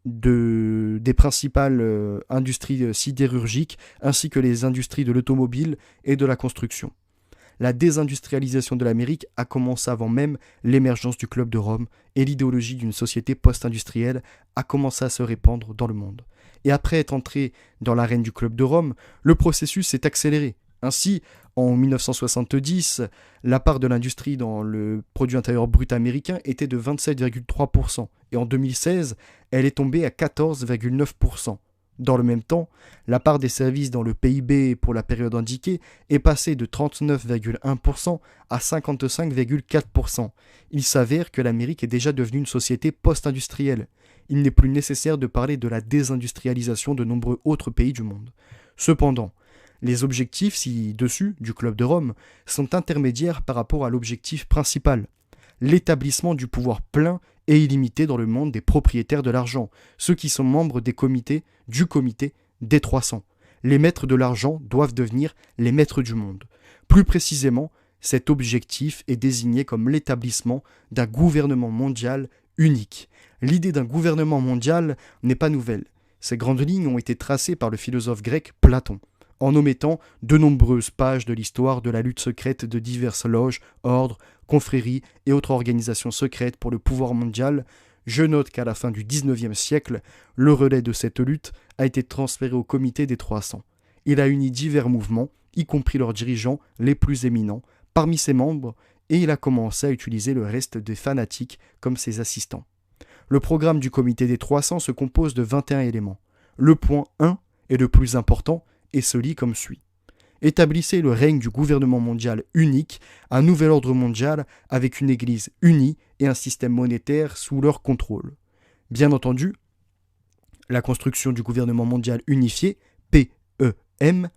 des principales industries sidérurgiques ainsi que les industries de l'automobile et de la construction. La désindustrialisation de l'Amérique a commencé avant même l'émergence du Club de Rome et l'idéologie d'une société post-industrielle a commencé à se répandre dans le monde. Et après être entré dans l'arène du Club de Rome, le processus s'est accéléré. Ainsi, en 1970, la part de l'industrie dans le produit intérieur brut américain était de 27,3% et en 2016, elle est tombée à 14,9%. Dans le même temps, la part des services dans le PIB pour la période indiquée est passée de 39,1% à 55,4%. Il s'avère que l'Amérique est déjà devenue une société post-industrielle. Il n'est plus nécessaire de parler de la désindustrialisation de nombreux autres pays du monde. Cependant, les objectifs ci-dessus du Club de Rome sont intermédiaires par rapport à l'objectif principal, l'établissement du pouvoir plein et illimité dans le monde des propriétaires de l'argent, ceux qui sont membres du comité des 300. Les maîtres de l'argent doivent devenir les maîtres du monde. Plus précisément, cet objectif est désigné comme l'établissement d'un gouvernement mondial unique. L'idée d'un gouvernement mondial n'est pas nouvelle. Ces grandes lignes ont été tracées par le philosophe grec Platon, en omettant de nombreuses pages de l'histoire de la lutte secrète de diverses loges, ordres, confréries et autres organisations secrètes pour le pouvoir mondial. Je note qu'à la fin du XIXe siècle, le relais de cette lutte a été transféré au comité des 300. Il a uni divers mouvements, y compris leurs dirigeants les plus éminents, parmi ses membres, et il a commencé à utiliser le reste des fanatiques comme ses assistants. Le programme du comité des 300 se compose de 21 éléments. Le point 1 est le plus important et se lit comme suit. Établissez le règne du gouvernement mondial unique, un nouvel ordre mondial avec une église unie et un système monétaire sous leur contrôle. Bien entendu, la construction du gouvernement mondial unifié, PEM,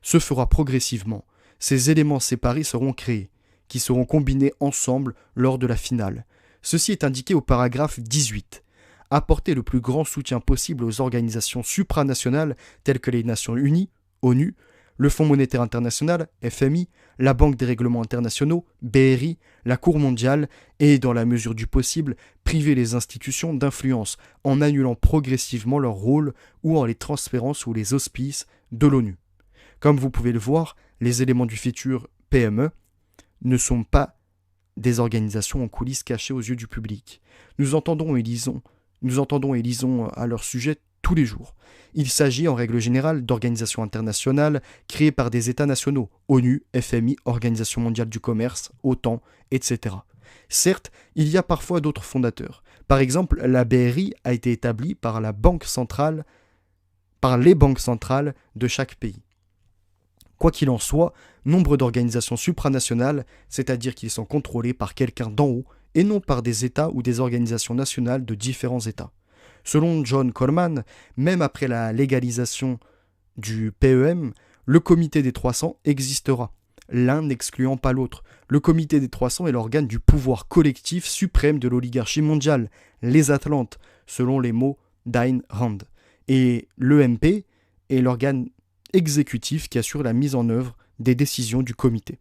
se fera progressivement. Ces éléments séparés seront créés, qui seront combinés ensemble lors de la finale. Ceci est indiqué au paragraphe 18. Apporter le plus grand soutien possible aux organisations supranationales telles que les Nations Unies, ONU, le Fonds monétaire international, FMI, la Banque des règlements internationaux, BRI, la Cour mondiale et, dans la mesure du possible, priver les institutions d'influence en annulant progressivement leur rôle ou en les transférant sous les auspices de l'ONU. Comme vous pouvez le voir, les éléments du futur PME ne sont pas des organisations en coulisses cachées aux yeux du public. Nous entendons et lisons à leur sujet tous les jours. Il s'agit en règle générale d'organisations internationales créées par des États nationaux, ONU, FMI, Organisation mondiale du commerce, OTAN, etc. Certes, il y a parfois d'autres fondateurs. Par exemple, la BRI a été établie par les banques centrales de chaque pays. Quoi qu'il en soit, nombre d'organisations supranationales, c'est-à-dire qu'ils sont contrôlés par quelqu'un d'en haut et non par des États ou des organisations nationales de différents États. Selon John Coleman, même après la légalisation du PEM, le comité des 300 existera, l'un n'excluant pas l'autre. Le comité des 300 est l'organe du pouvoir collectif suprême de l'oligarchie mondiale, les Atlantes, selon les mots d'Ayn Rand. Et l'EMP est l'organe exécutif qui assure la mise en œuvre des décisions du comité.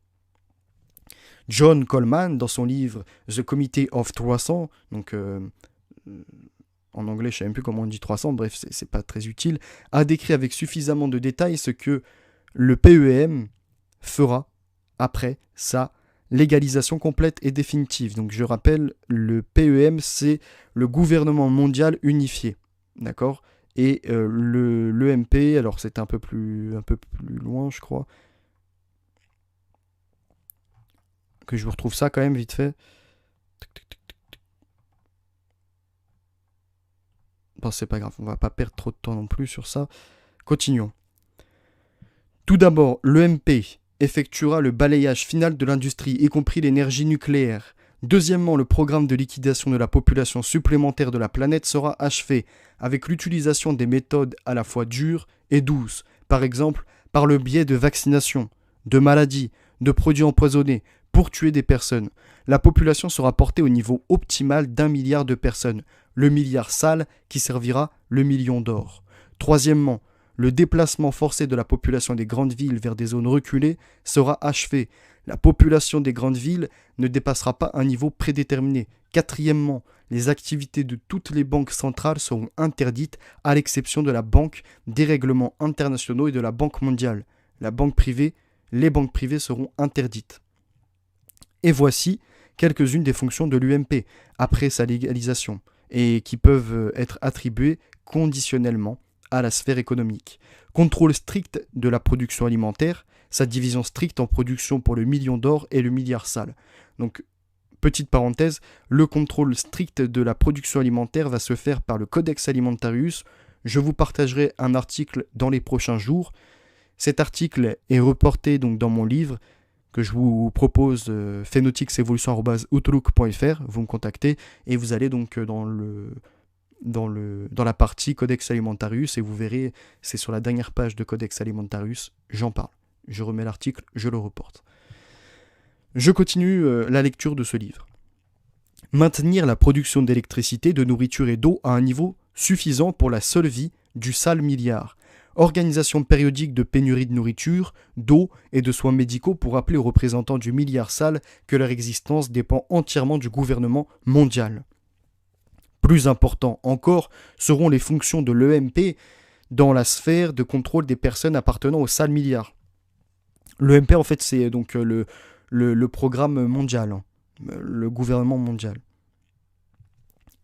John Coleman, dans son livre The Committee of 300, donc en anglais je ne sais même plus comment on dit 300, bref c'est pas très utile, a décrit avec suffisamment de détails ce que le PEM fera après sa légalisation complète et définitive. Donc je rappelle, le PEM c'est le gouvernement mondial unifié, d'accord ? Et l'EMP, alors c'est un peu plus loin, je crois. Que je vous retrouve ça quand même vite fait. Bon, c'est pas grave, on va pas perdre trop de temps non plus sur ça. Continuons. Tout d'abord, l'EMP effectuera le balayage final de l'industrie, y compris l'énergie nucléaire. Deuxièmement, le programme de liquidation de la population supplémentaire de la planète sera achevé, avec l'utilisation des méthodes à la fois dures et douces, par exemple par le biais de vaccinations, de maladies, de produits empoisonnés, pour tuer des personnes. La population sera portée au niveau optimal d'1 milliard de personnes, le milliard sale qui servira le million d'or. Troisièmement, le déplacement forcé de la population des grandes villes vers des zones reculées sera achevé. La population des grandes villes ne dépassera pas un niveau prédéterminé. Quatrièmement, les activités de toutes les banques centrales seront interdites à l'exception de la Banque des règlements internationaux et de la Banque mondiale. Les banques privées seront interdites. Et voici quelques-unes des fonctions de l'UMP après sa légalisation et qui peuvent être attribuées conditionnellement à la sphère économique. Contrôle strict de la production alimentaire, sa division stricte en production pour le million d'or et le milliard sale. Donc, petite parenthèse, le contrôle strict de la production alimentaire va se faire par le Codex Alimentarius, Je vous partagerai un article dans les prochains jours. Cet article est reporté donc dans mon livre que je vous propose, phénotiquesevolution@outlook.fr. Vous me contactez et vous allez donc dans la partie Codex Alimentarius et vous verrez, c'est sur la dernière page de Codex Alimentarius, j'en parle. Je remets l'article, je le reporte. Je continue la lecture de ce livre. Maintenir la production d'électricité, de nourriture et d'eau à un niveau suffisant pour la seule vie du sale milliard. Organisation périodique de pénurie de nourriture, d'eau et de soins médicaux pour rappeler aux représentants du milliard sale que leur existence dépend entièrement du gouvernement mondial. Plus important encore seront les fonctions de l'EMP dans la sphère de contrôle des personnes appartenant au sale milliard. L'EMP, en fait, c'est donc le programme mondial, le gouvernement mondial.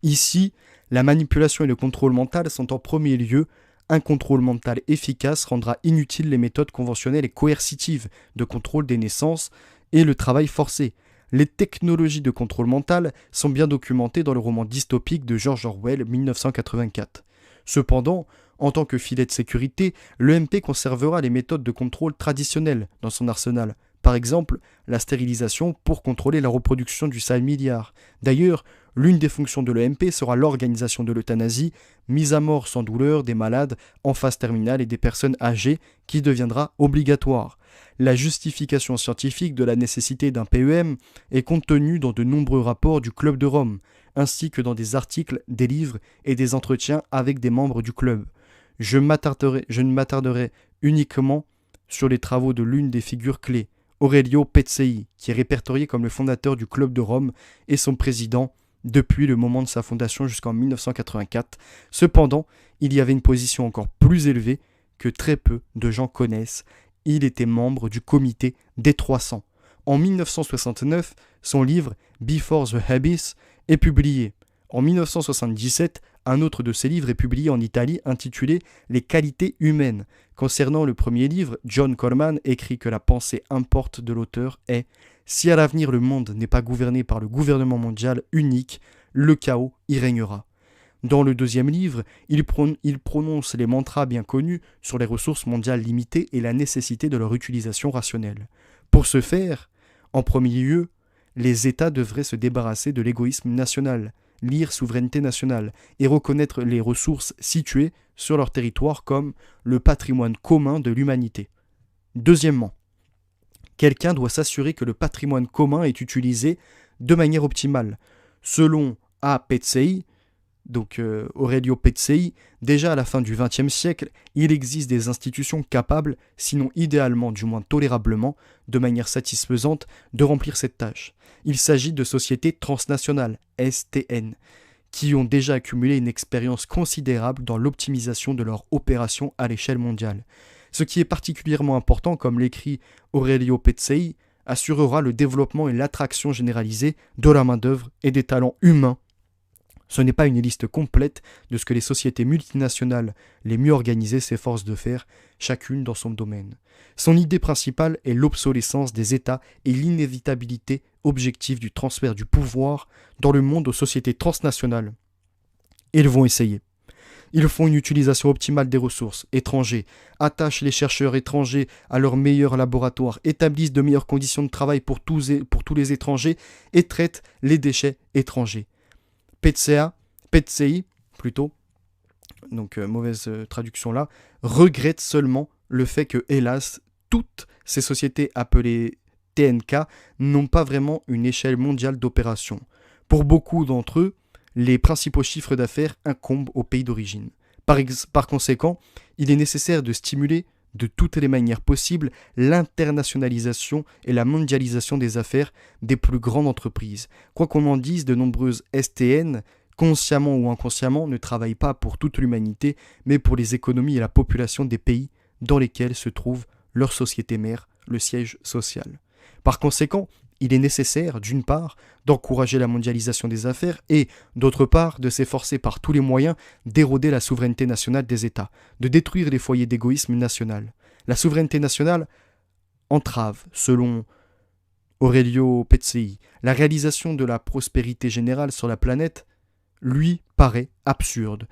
Ici, la manipulation et le contrôle mental sont en premier lieu. Un contrôle mental efficace rendra inutiles les méthodes conventionnelles et coercitives de contrôle des naissances et le travail forcé. Les technologies de contrôle mental sont bien documentées dans le roman dystopique de George Orwell 1984. Cependant, en tant que filet de sécurité, l'EMP conservera les méthodes de contrôle traditionnelles dans son arsenal. Par exemple, la stérilisation pour contrôler la reproduction du sale milliard. D'ailleurs, l'une des fonctions de l'EMP sera l'organisation de l'euthanasie, mise à mort sans douleur des malades en phase terminale et des personnes âgées qui deviendra obligatoire. La justification scientifique de la nécessité d'un PEM est contenue dans de nombreux rapports du Club de Rome, ainsi que dans des articles, des livres et des entretiens avec des membres du club. Je ne m'attarderai uniquement sur les travaux de l'une des figures clés, Aurelio Pezzei, qui est répertorié comme le fondateur du Club de Rome et son président depuis le moment de sa fondation jusqu'en 1984. Cependant, il y avait une position encore plus élevée que très peu de gens connaissent. Il était membre du comité des 300. En 1969, son livre Before the Abyss est publié. En 1977, un autre de ses livres est publié en Italie intitulé Les qualités humaines. Concernant le premier livre, John Coleman écrit que la pensée importe de l'auteur est « Si à l'avenir le monde n'est pas gouverné par le gouvernement mondial unique, le chaos y régnera ». Dans le deuxième livre, il prononce les mantras bien connus sur les ressources mondiales limitées et la nécessité de leur utilisation rationnelle. Pour ce faire, en premier lieu, les États devraient se débarrasser de l'égoïsme national, lire souveraineté nationale et reconnaître les ressources situées sur leur territoire comme le patrimoine commun de l'humanité. Deuxièmement, quelqu'un doit s'assurer que le patrimoine commun est utilisé de manière optimale. Selon A. Pezzei, donc Aurelio Pezzei, déjà à la fin du XXe siècle, il existe des institutions capables, sinon idéalement, du moins tolérablement, de manière satisfaisante, de remplir cette tâche. Il s'agit de sociétés transnationales, STN, qui ont déjà accumulé une expérience considérable dans l'optimisation de leurs opérations à l'échelle mondiale. Ce qui est particulièrement important, comme l'écrit Aurelio Pezzei, assurera le développement et l'attraction généralisée de la main-d'œuvre et des talents humains. Ce n'est pas une liste complète de ce que les sociétés multinationales les mieux organisées s'efforcent de faire, chacune dans son domaine. Son idée principale est l'obsolescence des États et l'inévitabilité objective du transfert du pouvoir dans le monde aux sociétés transnationales. Ils vont essayer. Ils font une utilisation optimale des ressources étrangères, attachent les chercheurs étrangers à leurs meilleurs laboratoires, établissent de meilleures conditions de travail pour tous les étrangers et traitent les déchets étrangers. Pezzei, donc mauvaise traduction là, regrette seulement le fait que, hélas, toutes ces sociétés appelées TNK n'ont pas vraiment une échelle mondiale d'opération. Pour beaucoup d'entre eux, les principaux chiffres d'affaires incombent au pays d'origine. Par conséquent, il est nécessaire de stimuler de toutes les manières possibles l'internationalisation et la mondialisation des affaires des plus grandes entreprises. Quoi qu'on en dise, de nombreuses STN, consciemment ou inconsciemment, ne travaillent pas pour toute l'humanité, mais pour les économies et la population des pays dans lesquels se trouve leur société mère, le siège social. Par conséquent, il est nécessaire, d'une part, d'encourager la mondialisation des affaires et, d'autre part, de s'efforcer par tous les moyens d'éroder la souveraineté nationale des États, de détruire les foyers d'égoïsme national. La souveraineté nationale entrave, selon Aurelio Pezzei, la réalisation de la prospérité générale sur la planète, lui paraît absurde.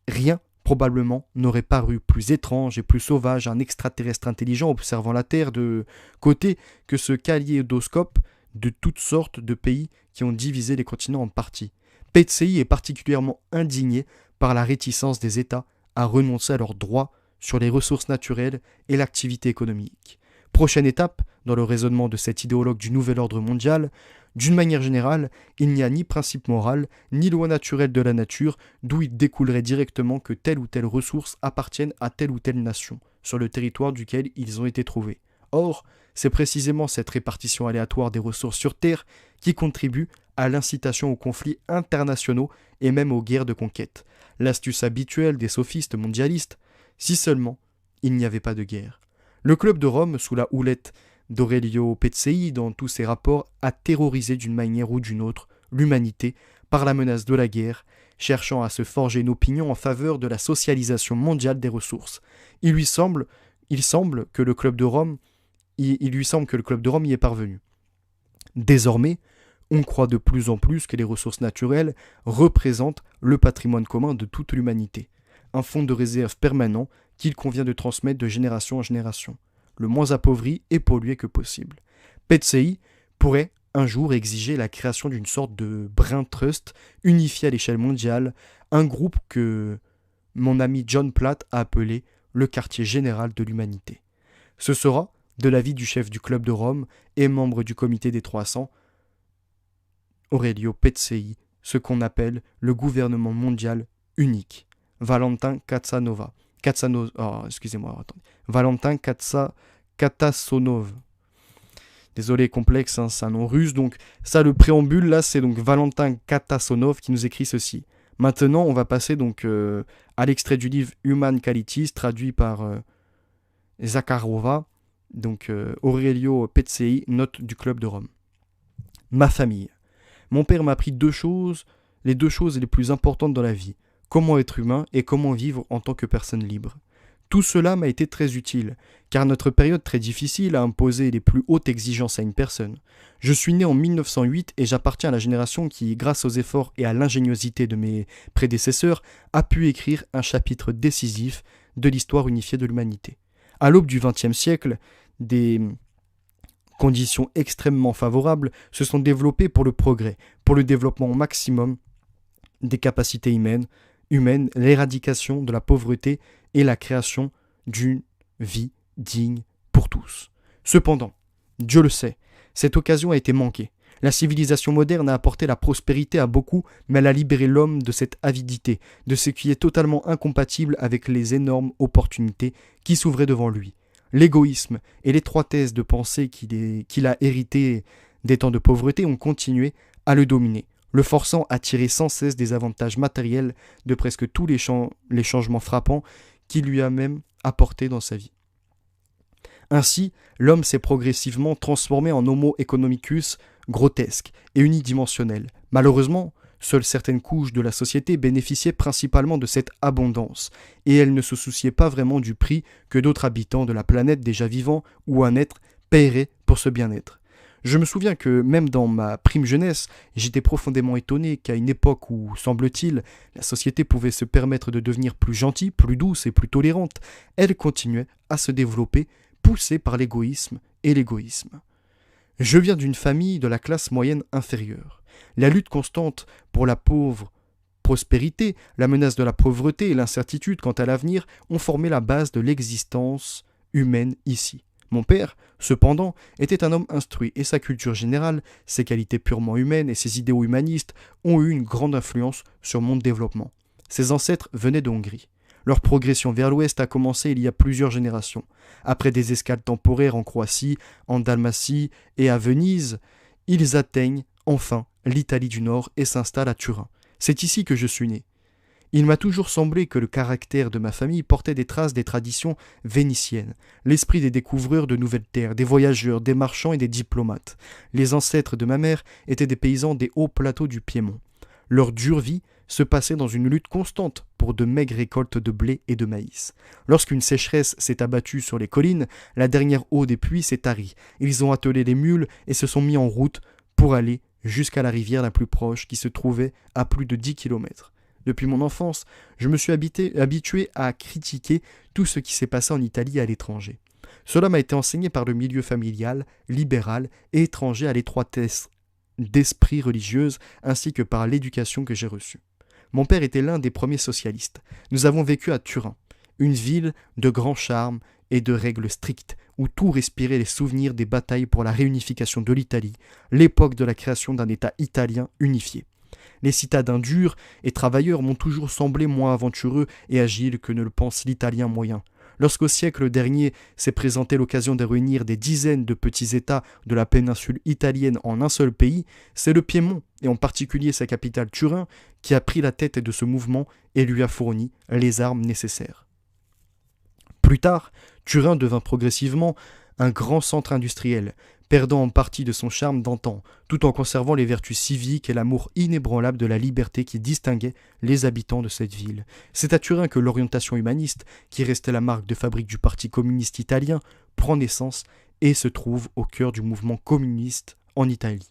Rien probablement n'aurait paru plus étrange et plus sauvage à un extraterrestre intelligent observant la Terre de côté que ce kaléidoscope de toutes sortes de pays qui ont divisé les continents en parties. Petsey est particulièrement indigné par la réticence des États à renoncer à leurs droits sur les ressources naturelles et l'activité économique. Prochaine étape, dans le raisonnement de cet idéologue du nouvel ordre mondial, d'une manière générale, il n'y a ni principe moral, ni loi naturelle de la nature, d'où il découlerait directement que telle ou telle ressource appartienne à telle ou telle nation, sur le territoire duquel ils ont été trouvés. Or, c'est précisément cette répartition aléatoire des ressources sur Terre qui contribue à l'incitation aux conflits internationaux et même aux guerres de conquête. L'astuce habituelle des sophistes mondialistes, si seulement il n'y avait pas de guerre. Le club de Rome, sous la houlette d'Aurelio Petsey, dans tous ses rapports, a terrorisé d'une manière ou d'une autre l'humanité par la menace de la guerre, cherchant à se forger une opinion en faveur de la socialisation mondiale des ressources. Il lui semble que le club de Rome y est parvenu. Désormais, on croit de plus en plus que les ressources naturelles représentent le patrimoine commun de toute l'humanité, un fonds de réserve permanent qu'il convient de transmettre de génération en génération, le moins appauvri et pollué que possible. Petsey pourrait un jour exiger la création d'une sorte de Brain Trust unifié à l'échelle mondiale, un groupe que mon ami John Platt a appelé le quartier général de l'humanité. Ce sera, de l'avis du chef du club de Rome et membre du comité des 300, Aurelio Petsey, ce qu'on appelle le gouvernement mondial unique. Valentin Katasonov. Désolé, complexe, c'est un nom russe. Donc ça, le préambule, là, c'est donc Valentin Katasonov qui nous écrit ceci. Maintenant, on va passer donc à l'extrait du livre Human Qualities, traduit par Zakharova, donc Aurelio Petsey, note du club de Rome. Ma famille. Mon père m'a appris les deux choses les plus importantes dans la vie. Comment être humain et comment vivre en tant que personne libre. Tout cela m'a été très utile, car notre période très difficile a imposé les plus hautes exigences à une personne. Je suis né en 1908 et j'appartiens à la génération qui, grâce aux efforts et à l'ingéniosité de mes prédécesseurs, a pu écrire un chapitre décisif de l'histoire unifiée de l'humanité. À l'aube du XXe siècle, des conditions extrêmement favorables se sont développées pour le progrès, pour le développement au maximum des capacités humaines, l'éradication de la pauvreté et la création d'une vie digne pour tous. Cependant, Dieu le sait, cette occasion a été manquée. La civilisation moderne a apporté la prospérité à beaucoup, mais elle a libéré l'homme de cette avidité, de ce qui est totalement incompatible avec les énormes opportunités qui s'ouvraient devant lui. L'égoïsme et l'étroitesse de pensée qu'il a hérité des temps de pauvreté ont continué à le dominer, le forçant à tirer sans cesse des avantages matériels de presque tous les changements frappants qu'il lui a même apportés dans sa vie. Ainsi, l'homme s'est progressivement transformé en Homo economicus grotesque et unidimensionnel. Malheureusement, seules certaines couches de la société bénéficiaient principalement de cette abondance, et elles ne se souciaient pas vraiment du prix que d'autres habitants de la planète déjà vivants ou un être paieraient pour ce bien-être. Je me souviens que même dans ma prime jeunesse, j'étais profondément étonné qu'à une époque où, semble-t-il, la société pouvait se permettre de devenir plus gentille, plus douce et plus tolérante, elle continuait à se développer, poussée par l'égoïsme et l'égoïsme. Je viens d'une famille de la classe moyenne inférieure. La lutte constante pour la pauvre prospérité, la menace de la pauvreté et l'incertitude quant à l'avenir ont formé la base de l'existence humaine ici. Mon père, cependant, était un homme instruit et sa culture générale, ses qualités purement humaines et ses idéaux humanistes ont eu une grande influence sur mon développement. Ses ancêtres venaient de Hongrie. Leur progression vers l'ouest a commencé il y a plusieurs générations. Après des escales temporaires en Croatie, en Dalmatie et à Venise, ils atteignent enfin l'Italie du Nord et s'installent à Turin. C'est ici que je suis né. Il m'a toujours semblé que le caractère de ma famille portait des traces des traditions vénitiennes, l'esprit des découvreurs de nouvelles terres, des voyageurs, des marchands et des diplomates. Les ancêtres de ma mère étaient des paysans des hauts plateaux du Piémont. Leur dure vie se passait dans une lutte constante pour de maigres récoltes de blé et de maïs. Lorsqu'une sécheresse s'est abattue sur les collines, la dernière eau des puits s'est tarie. Ils ont attelé les mules et se sont mis en route pour aller jusqu'à la rivière la plus proche qui se trouvait à plus de 10 kilomètres. Depuis mon enfance, je me suis habitué à critiquer tout ce qui s'est passé en Italie et à l'étranger. Cela m'a été enseigné par le milieu familial, libéral et étranger à l'étroitesse d'esprit religieuse ainsi que par l'éducation que j'ai reçue. Mon père était l'un des premiers socialistes. Nous avons vécu à Turin, une ville de grand charme et de règles strictes, où tout respirait les souvenirs des batailles pour la réunification de l'Italie, l'époque de la création d'un État italien unifié. Les citadins durs et travailleurs m'ont toujours semblé moins aventureux et agiles que ne le pense l'Italien moyen. Lorsqu'au siècle dernier s'est présentée l'occasion de réunir des dizaines de petits États de la péninsule italienne en un seul pays, c'est le Piémont, et en particulier sa capitale Turin, qui a pris la tête de ce mouvement et lui a fourni les armes nécessaires. Plus tard, Turin devint progressivement un grand centre industriel, perdant en partie de son charme d'antan, tout en conservant les vertus civiques et l'amour inébranlable de la liberté qui distinguaient les habitants de cette ville. C'est à Turin que l'orientation humaniste, qui restait la marque de fabrique du Parti communiste italien, prend naissance et se trouve au cœur du mouvement communiste en Italie.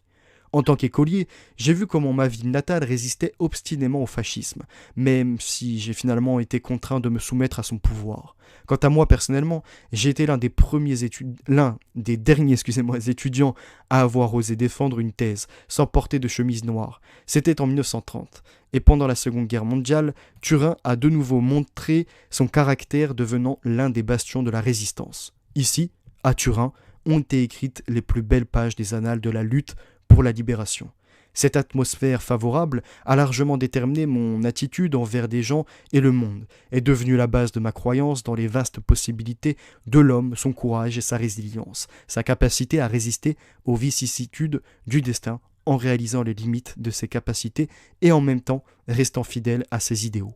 En tant qu'écolier, j'ai vu comment ma ville natale résistait obstinément au fascisme, même si j'ai finalement été contraint de me soumettre à son pouvoir. Quant à moi personnellement, j'ai été l'un des derniers étudiants à avoir osé défendre une thèse sans porter de chemise noire. C'était en 1930. Et pendant la Seconde Guerre mondiale, Turin a de nouveau montré son caractère, devenant l'un des bastions de la résistance. Ici, à Turin, ont été écrites les plus belles pages des annales de la lutte pour la libération. Cette atmosphère favorable a largement déterminé mon attitude envers des gens et le monde, est devenue la base de ma croyance dans les vastes possibilités de l'homme, son courage et sa résilience, sa capacité à résister aux vicissitudes du destin en réalisant les limites de ses capacités et en même temps restant fidèle à ses idéaux.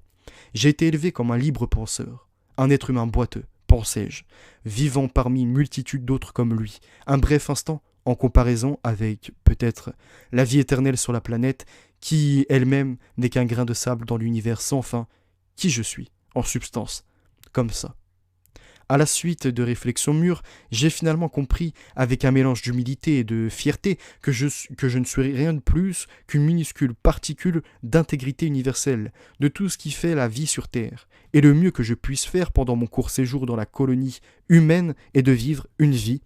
J'ai été élevé comme un libre penseur, un être humain boiteux, pensais-je, vivant parmi une multitude d'autres comme lui, un bref instant en comparaison avec, peut-être, la vie éternelle sur la planète, qui elle-même n'est qu'un grain de sable dans l'univers sans fin, qui je suis, en substance, comme ça. À la suite de réflexions mûres, j'ai finalement compris, avec un mélange d'humilité et de fierté, que je ne suis rien de plus qu'une minuscule particule d'intégrité universelle, de tout ce qui fait la vie sur Terre. Et le mieux que je puisse faire pendant mon court séjour dans la colonie humaine est de vivre une vie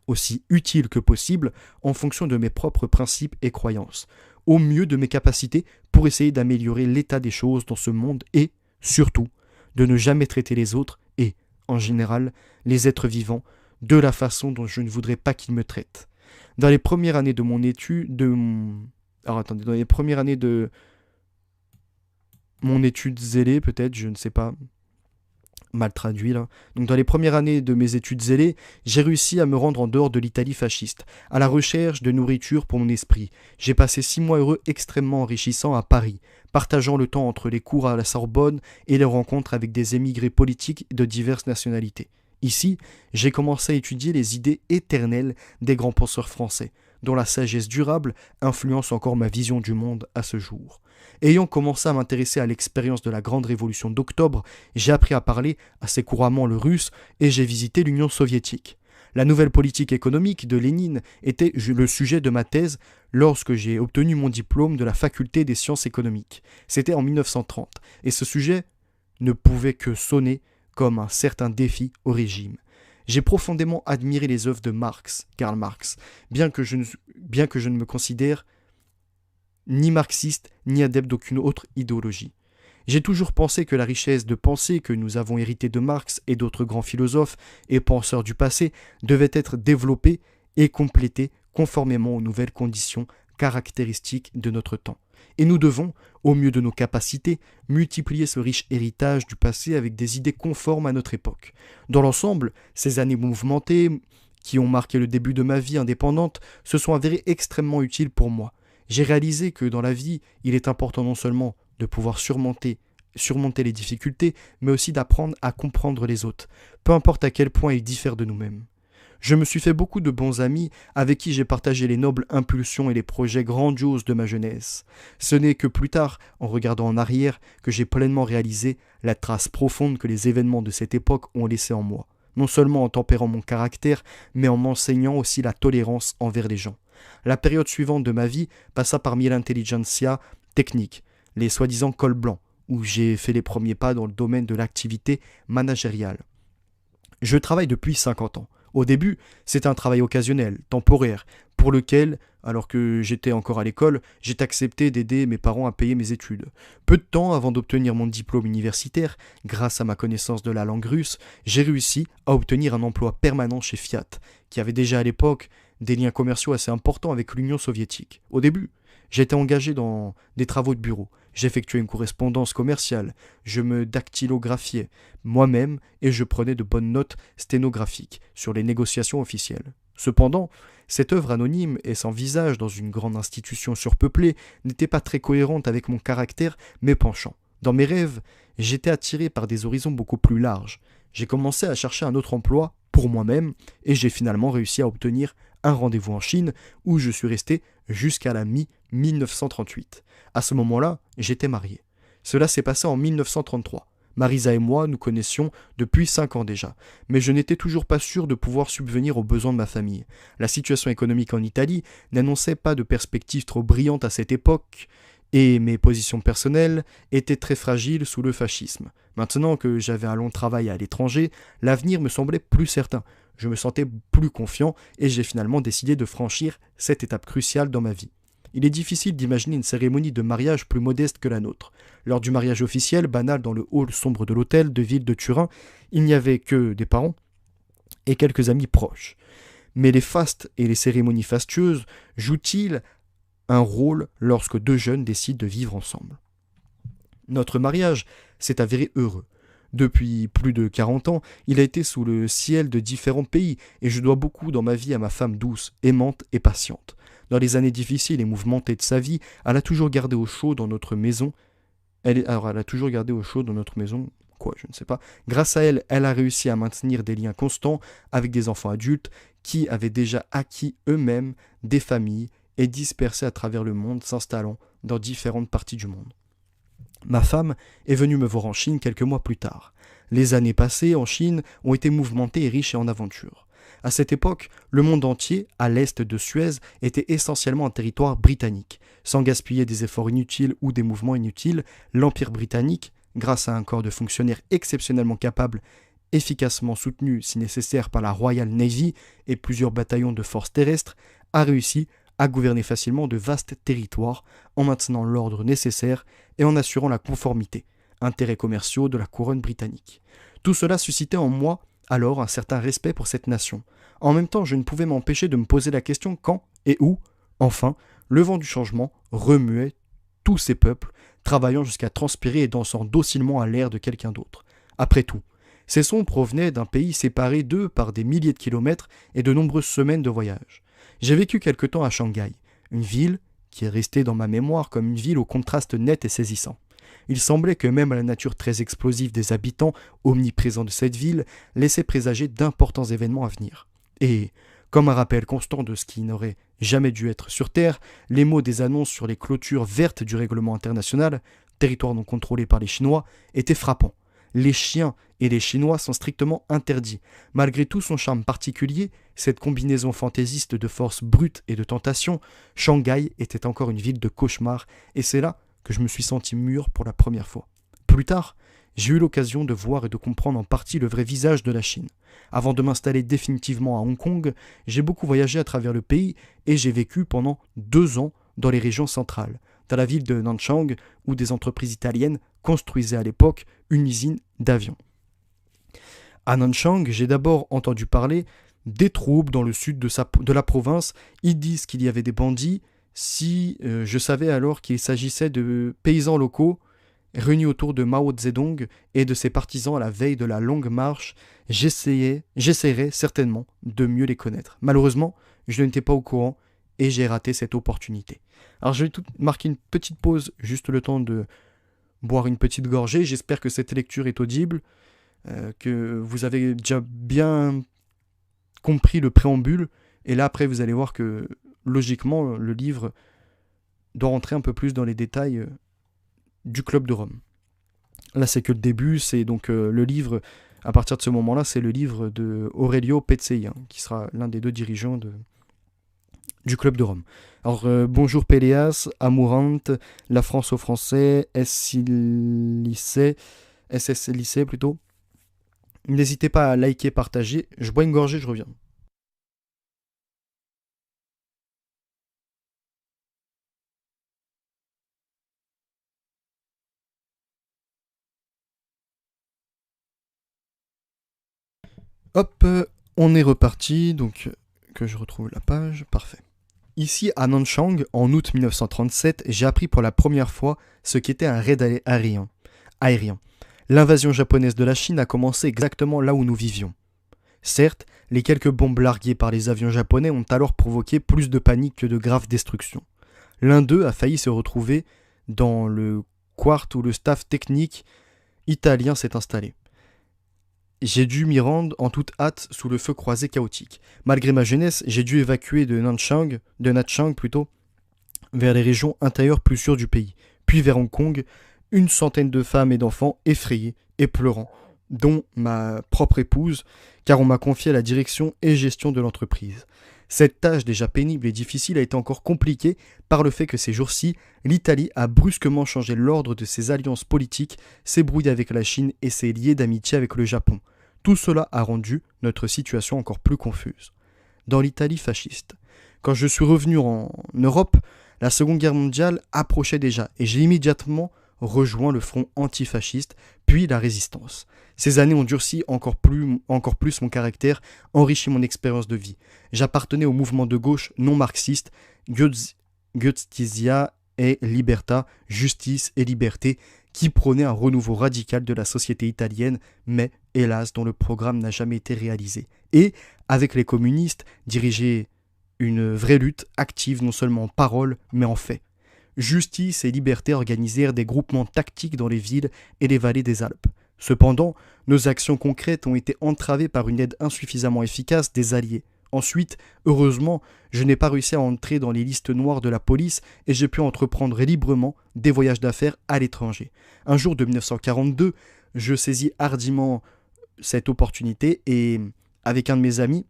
aussi utile que possible en fonction de mes propres principes et croyances, au mieux de mes capacités pour essayer d'améliorer l'état des choses dans ce monde et, surtout, de ne jamais traiter les autres et, en général, les êtres vivants de la façon dont je ne voudrais pas qu'ils me traitent. Dans les premières années de mon étude zélée, peut-être, je ne sais pas, mal traduit là. Donc dans les premières années de mes études zélées, j'ai réussi à me rendre en dehors de l'Italie fasciste, à la recherche de nourriture pour mon esprit. J'ai passé 6 mois heureux extrêmement enrichissants à Paris, partageant le temps entre les cours à la Sorbonne et les rencontres avec des émigrés politiques de diverses nationalités. Ici, j'ai commencé à étudier les idées éternelles des grands penseurs français, dont la sagesse durable influence encore ma vision du monde à ce jour. Ayant commencé à m'intéresser à l'expérience de la grande révolution d'octobre, j'ai appris à parler assez couramment le russe et j'ai visité l'Union soviétique. La nouvelle politique économique de Lénine était le sujet de ma thèse lorsque j'ai obtenu mon diplôme de la faculté des sciences économiques. C'était en 1930 et ce sujet ne pouvait que sonner comme un certain défi au régime. J'ai profondément admiré les œuvres de Karl Marx, bien que je ne me considère ni marxiste, ni adepte d'aucune autre idéologie. J'ai toujours pensé que la richesse de pensée que nous avons héritée de Marx et d'autres grands philosophes et penseurs du passé devait être développée et complétée conformément aux nouvelles conditions caractéristiques de notre temps. Et nous devons, au mieux de nos capacités, multiplier ce riche héritage du passé avec des idées conformes à notre époque. Dans l'ensemble, ces années mouvementées, qui ont marqué le début de ma vie indépendante, se sont avérées extrêmement utiles pour moi. J'ai réalisé que dans la vie, il est important non seulement de pouvoir surmonter les difficultés, mais aussi d'apprendre à comprendre les autres, peu importe à quel point ils diffèrent de nous-mêmes. Je me suis fait beaucoup de bons amis avec qui j'ai partagé les nobles impulsions et les projets grandioses de ma jeunesse. Ce n'est que plus tard, en regardant en arrière, que j'ai pleinement réalisé la trace profonde que les événements de cette époque ont laissée en moi, non seulement en tempérant mon caractère, mais en m'enseignant aussi la tolérance envers les gens. La période suivante de ma vie passa parmi l'intelligentsia technique, les soi-disant cols blancs, où j'ai fait les premiers pas dans le domaine de l'activité managériale. Je travaille depuis 50 ans. Au début, c'était un travail occasionnel, temporaire, pour lequel, alors que j'étais encore à l'école, j'ai accepté d'aider mes parents à payer mes études. Peu de temps avant d'obtenir mon diplôme universitaire, grâce à ma connaissance de la langue russe, j'ai réussi à obtenir un emploi permanent chez Fiat, qui avait déjà à l'époque des liens commerciaux assez importants avec l'Union soviétique. Au début, j'étais engagé dans des travaux de bureau. J'effectuais une correspondance commerciale, je me dactylographiais moi-même et je prenais de bonnes notes sténographiques sur les négociations officielles. Cependant, cette œuvre anonyme et sans visage dans une grande institution surpeuplée n'était pas très cohérente avec mon caractère, mes penchants. Dans mes rêves, j'étais attiré par des horizons beaucoup plus larges. J'ai commencé à chercher un autre emploi pour moi-même et j'ai finalement réussi à obtenir un rendez-vous en Chine où je suis resté jusqu'à la mi-1938. À ce moment-là, j'étais marié. Cela s'est passé en 1933. Marisa et moi nous connaissions depuis 5 ans déjà, mais je n'étais toujours pas sûr de pouvoir subvenir aux besoins de ma famille. La situation économique en Italie n'annonçait pas de perspectives trop brillantes à cette époque, et mes positions personnelles étaient très fragiles sous le fascisme. Maintenant que j'avais un long travail à l'étranger, l'avenir me semblait plus certain. Je me sentais plus confiant et j'ai finalement décidé de franchir cette étape cruciale dans ma vie. Il est difficile d'imaginer une cérémonie de mariage plus modeste que la nôtre. Lors du mariage officiel, banal dans le hall sombre de l'hôtel de ville de Turin, il n'y avait que des parents et quelques amis proches. Mais les fastes et les cérémonies fastueuses jouent-ils un rôle lorsque deux jeunes décident de vivre ensemble? Notre mariage s'est avéré heureux. Depuis plus de 40 ans, il a été sous le ciel de différents pays et je dois beaucoup dans ma vie à ma femme douce, aimante et patiente. Dans les années difficiles et mouvementées de sa vie, elle a toujours gardé au chaud dans notre maison. Elle a toujours gardé au chaud dans notre maison. Quoi, je ne sais pas. Grâce à elle, elle a réussi à maintenir des liens constants avec des enfants adultes qui avaient déjà acquis eux-mêmes des familles et dispersés à travers le monde, s'installant dans différentes parties du monde. Ma femme est venue me voir en Chine quelques mois plus tard. Les années passées en Chine ont été mouvementées et riches et en aventures. À cette époque, le monde entier, à l'est de Suez, était essentiellement un territoire britannique. Sans gaspiller des efforts inutiles ou des mouvements inutiles, l'Empire britannique, grâce à un corps de fonctionnaires exceptionnellement capables, efficacement soutenu si nécessaire par la Royal Navy et plusieurs bataillons de forces terrestres, a réussi à gouverner facilement de vastes territoires en maintenant l'ordre nécessaire et en assurant la conformité, intérêts commerciaux de la couronne britannique. Tout cela suscitait en moi alors un certain respect pour cette nation. En même temps, je ne pouvais m'empêcher de me poser la question quand et où, enfin, le vent du changement remuait tous ces peuples, travaillant jusqu'à transpirer et dansant docilement à l'air de quelqu'un d'autre. Après tout, ces sons provenaient d'un pays séparé d'eux par des milliers de kilomètres et de nombreuses semaines de voyage. J'ai vécu quelque temps à Shanghai, une ville qui est restée dans ma mémoire comme une ville au contraste net et saisissant. Il semblait que même la nature très explosive des habitants, omniprésents de cette ville, laissait présager d'importants événements à venir. Et, comme un rappel constant de ce qui n'aurait jamais dû être sur Terre, les mots des annonces sur les clôtures vertes du règlement international, territoire non contrôlé par les Chinois, étaient frappants. Les chiens et les Chinois sont strictement interdits. Malgré tout son charme particulier, cette combinaison fantaisiste de force brute et de tentation, Shanghai était encore une ville de cauchemar, et c'est là que je me suis senti mûr pour la première fois. Plus tard, j'ai eu l'occasion de voir et de comprendre en partie le vrai visage de la Chine. Avant de m'installer définitivement à Hong Kong, j'ai beaucoup voyagé à travers le pays et j'ai vécu pendant 2 ans dans les régions centrales, dans la ville de Nanchang, où des entreprises italiennes construisaient à l'époque une usine d'avions. À Nanchang, j'ai d'abord entendu parler des troubles dans le sud de la province. Ils disent qu'il y avait des bandits. Si je savais alors qu'il s'agissait de paysans locaux réunis autour de Mao Zedong et de ses partisans à la veille de la longue marche, j'essaierais certainement de mieux les connaître. Malheureusement, je n'étais pas au courant et j'ai raté cette opportunité. Alors je vais marquer une petite pause, juste le temps de boire une petite gorgée. J'espère que cette lecture est audible, que vous avez déjà bien compris le préambule. Et là, après, vous allez voir que, logiquement, le livre doit rentrer un peu plus dans les détails du Club de Rome. Là, c'est que le début, c'est donc le livre, à partir de ce moment-là, c'est le livre de Aurelio Pezzei, qui sera l'un des 2 dirigeants du Club de Rome. Alors, bonjour Péléas, Amourante, la France aux Français, SS Lycée plutôt. N'hésitez pas à liker, partager. Je bois une gorgée, je reviens. Hop, on est reparti, donc que je retrouve la page, parfait. Ici à Nanchang, en août 1937, j'ai appris pour la première fois ce qu'était un raid aérien. L'invasion japonaise de la Chine a commencé exactement là où nous vivions. Certes, les quelques bombes larguées par les avions japonais ont alors provoqué plus de panique que de graves destructions. L'un d'eux a failli se retrouver dans le quart où le staff technique italien s'est installé. J'ai dû m'y rendre en toute hâte sous le feu croisé chaotique. Malgré ma jeunesse, j'ai dû évacuer de Nanchang plutôt, vers les régions intérieures plus sûres du pays, puis vers Hong Kong, une centaine de femmes et d'enfants effrayés et pleurant, dont ma propre épouse, car on m'a confié la direction et gestion de l'entreprise. Cette tâche déjà pénible et difficile a été encore compliquée par le fait que ces jours-ci, l'Italie a brusquement changé l'ordre de ses alliances politiques, s'est brouillée avec la Chine et s'est liée d'amitié avec le Japon. Tout cela a rendu notre situation encore plus confuse. Dans l'Italie fasciste, quand je suis revenu en Europe, la Seconde Guerre mondiale approchait déjà et j'ai immédiatement rejoint le front antifasciste, puis la résistance. Ces années ont durci encore plus mon caractère, enrichi mon expérience de vie. J'appartenais au mouvement de gauche non marxiste, Giustizia et Libertà, justice et liberté, qui prônait un renouveau radical de la société italienne, mais hélas dont le programme n'a jamais été réalisé. Et, avec les communistes, dirigeait une vraie lutte active non seulement en parole, mais en fait. Justice et liberté organisèrent des groupements tactiques dans les villes et les vallées des Alpes. Cependant, nos actions concrètes ont été entravées par une aide insuffisamment efficace des Alliés. Ensuite, heureusement, je n'ai pas réussi à entrer dans les listes noires de la police et j'ai pu entreprendre librement des voyages d'affaires à l'étranger. Un jour de 1942, je saisis hardiment cette opportunité et, avec un de mes amis,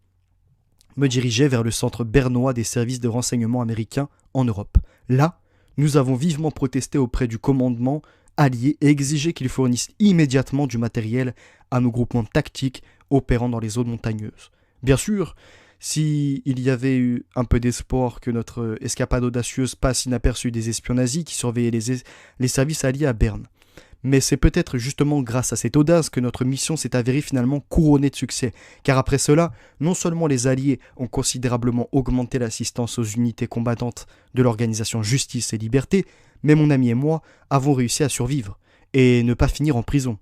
me dirigeais vers le centre bernois des services de renseignement américains en Europe. Là, nous avons vivement protesté auprès du commandement allié et exigé qu'il fournisse immédiatement du matériel à nos groupements tactiques opérant dans les zones montagneuses. Bien sûr, s'il y avait eu un peu d'espoir que notre escapade audacieuse passe inaperçue des espions nazis qui surveillaient les services alliés à Berne. Mais c'est peut-être justement grâce à cette audace que notre mission s'est avérée finalement couronnée de succès, car après cela, non seulement les Alliés ont considérablement augmenté l'assistance aux unités combattantes de l'organisation Justice et Liberté, mais mon ami et moi avons réussi à survivre, et ne pas finir en prison.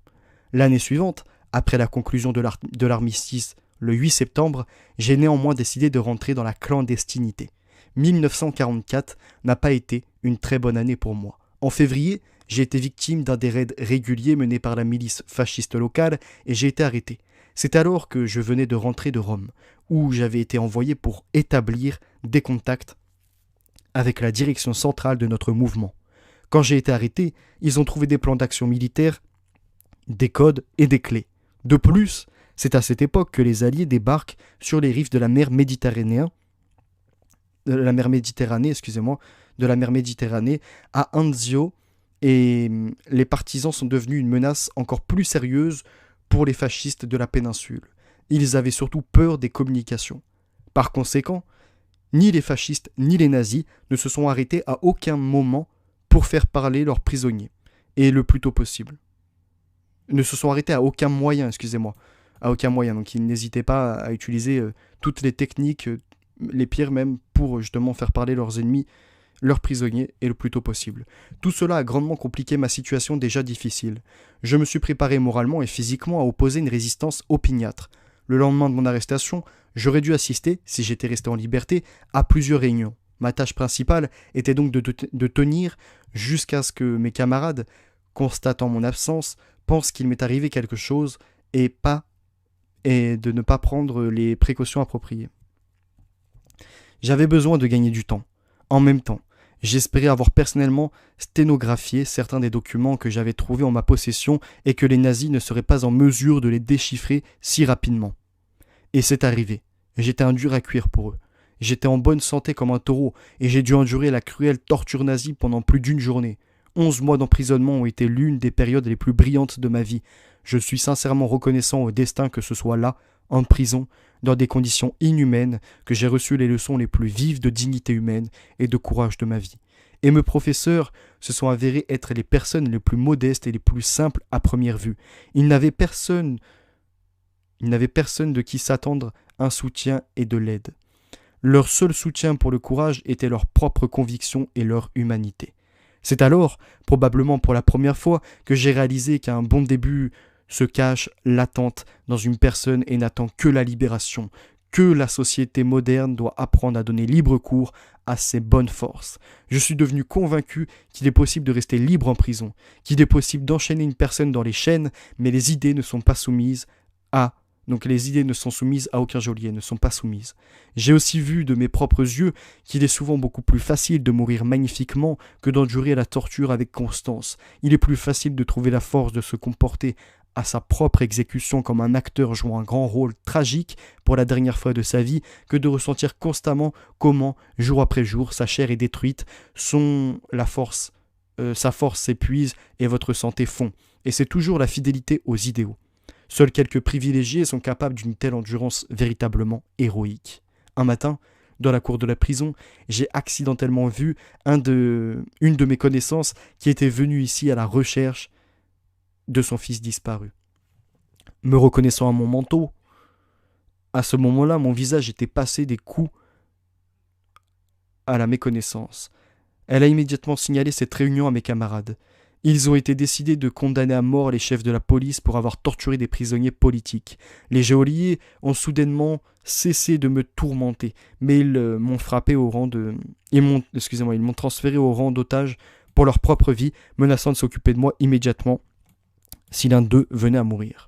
L'année suivante, après la conclusion de l'armistice le 8 septembre, j'ai néanmoins décidé de rentrer dans la clandestinité. 1944 n'a pas été une très bonne année pour moi. En février, j'ai été victime d'un des raids réguliers menés par la milice fasciste locale et j'ai été arrêté. C'est alors que je venais de rentrer de Rome, où j'avais été envoyé pour établir des contacts avec la direction centrale de notre mouvement. Quand j'ai été arrêté, ils ont trouvé des plans d'action militaires, des codes et des clés. De plus, c'est à cette époque que les Alliés débarquent sur les rives de la mer Méditerranée, à Anzio, et les partisans sont devenus une menace encore plus sérieuse pour les fascistes de la péninsule. Ils avaient surtout peur des communications. Par conséquent, ni les fascistes ni les nazis ne se sont arrêtés à aucun moment pour faire parler leurs prisonniers, et le plus tôt possible. Ne se sont arrêtés à aucun moyen, donc ils n'hésitaient pas à utiliser toutes les techniques, les pires même, pour justement faire parler leurs ennemis, leurs prisonniers, et le plus tôt possible. Tout cela a grandement compliqué ma situation déjà difficile. Je me suis préparé moralement et physiquement à opposer une résistance opiniâtre. Le lendemain de mon arrestation, j'aurais dû assister, si j'étais resté en liberté, à plusieurs réunions. Ma tâche principale était donc de tenir jusqu'à ce que mes camarades, constatant mon absence, pensent qu'il m'est arrivé quelque chose et de ne pas prendre les précautions appropriées. J'avais besoin de gagner du temps. En même temps, j'espérais avoir personnellement sténographié certains des documents que j'avais trouvés en ma possession et que les nazis ne seraient pas en mesure de les déchiffrer si rapidement. Et c'est arrivé. J'étais un dur à cuire pour eux. J'étais en bonne santé comme un taureau, et j'ai dû endurer la cruelle torture nazie pendant plus d'une journée. 11 mois d'emprisonnement ont été l'une des périodes les plus brillantes de ma vie. Je suis sincèrement reconnaissant au destin que ce soit là, en prison, dans des conditions inhumaines, que j'ai reçu les leçons les plus vives de dignité humaine et de courage de ma vie. Et mes professeurs se sont avérés être les personnes les plus modestes et les plus simples à première vue. Ils n'avaient personne de qui s'attendre un soutien et de l'aide. Leur seul soutien pour le courage était leur propre conviction et leur humanité. C'est alors, probablement pour la première fois, que j'ai réalisé qu'un bon début se cache latente dans une personne et n'attend que la libération, que la société moderne doit apprendre à donner libre cours à ses bonnes forces. Je suis devenu convaincu qu'il est possible de rester libre en prison, qu'il est possible d'enchaîner une personne dans les chaînes, mais les idées ne sont pas soumises à Donc les idées ne sont soumises à aucun geôlier, ne sont pas soumises. J'ai aussi vu de mes propres yeux qu'il est souvent beaucoup plus facile de mourir magnifiquement que d'endurer la torture avec constance. Il est plus facile de trouver la force de se comporter à sa propre exécution comme un acteur jouant un grand rôle tragique pour la dernière fois de sa vie que de ressentir constamment comment, jour après jour, sa chair est détruite, sa force s'épuise et votre santé fond. Et c'est toujours la fidélité aux idéaux. Seuls quelques privilégiés sont capables d'une telle endurance véritablement héroïque. Un matin, dans la cour de la prison, j'ai accidentellement vu une de mes connaissances qui était venue ici à la recherche de son fils disparu. Me reconnaissant à mon manteau, à ce moment-là, mon visage était passé des coups à la méconnaissance. Elle a immédiatement signalé cette réunion à mes camarades. Ils ont été décidés de condamner à mort les chefs de la police pour avoir torturé des prisonniers politiques. Les geôliers ont soudainement cessé de me tourmenter, mais ils m'ont transféré au rang d'otage pour leur propre vie, menaçant de s'occuper de moi immédiatement si l'un d'eux venait à mourir.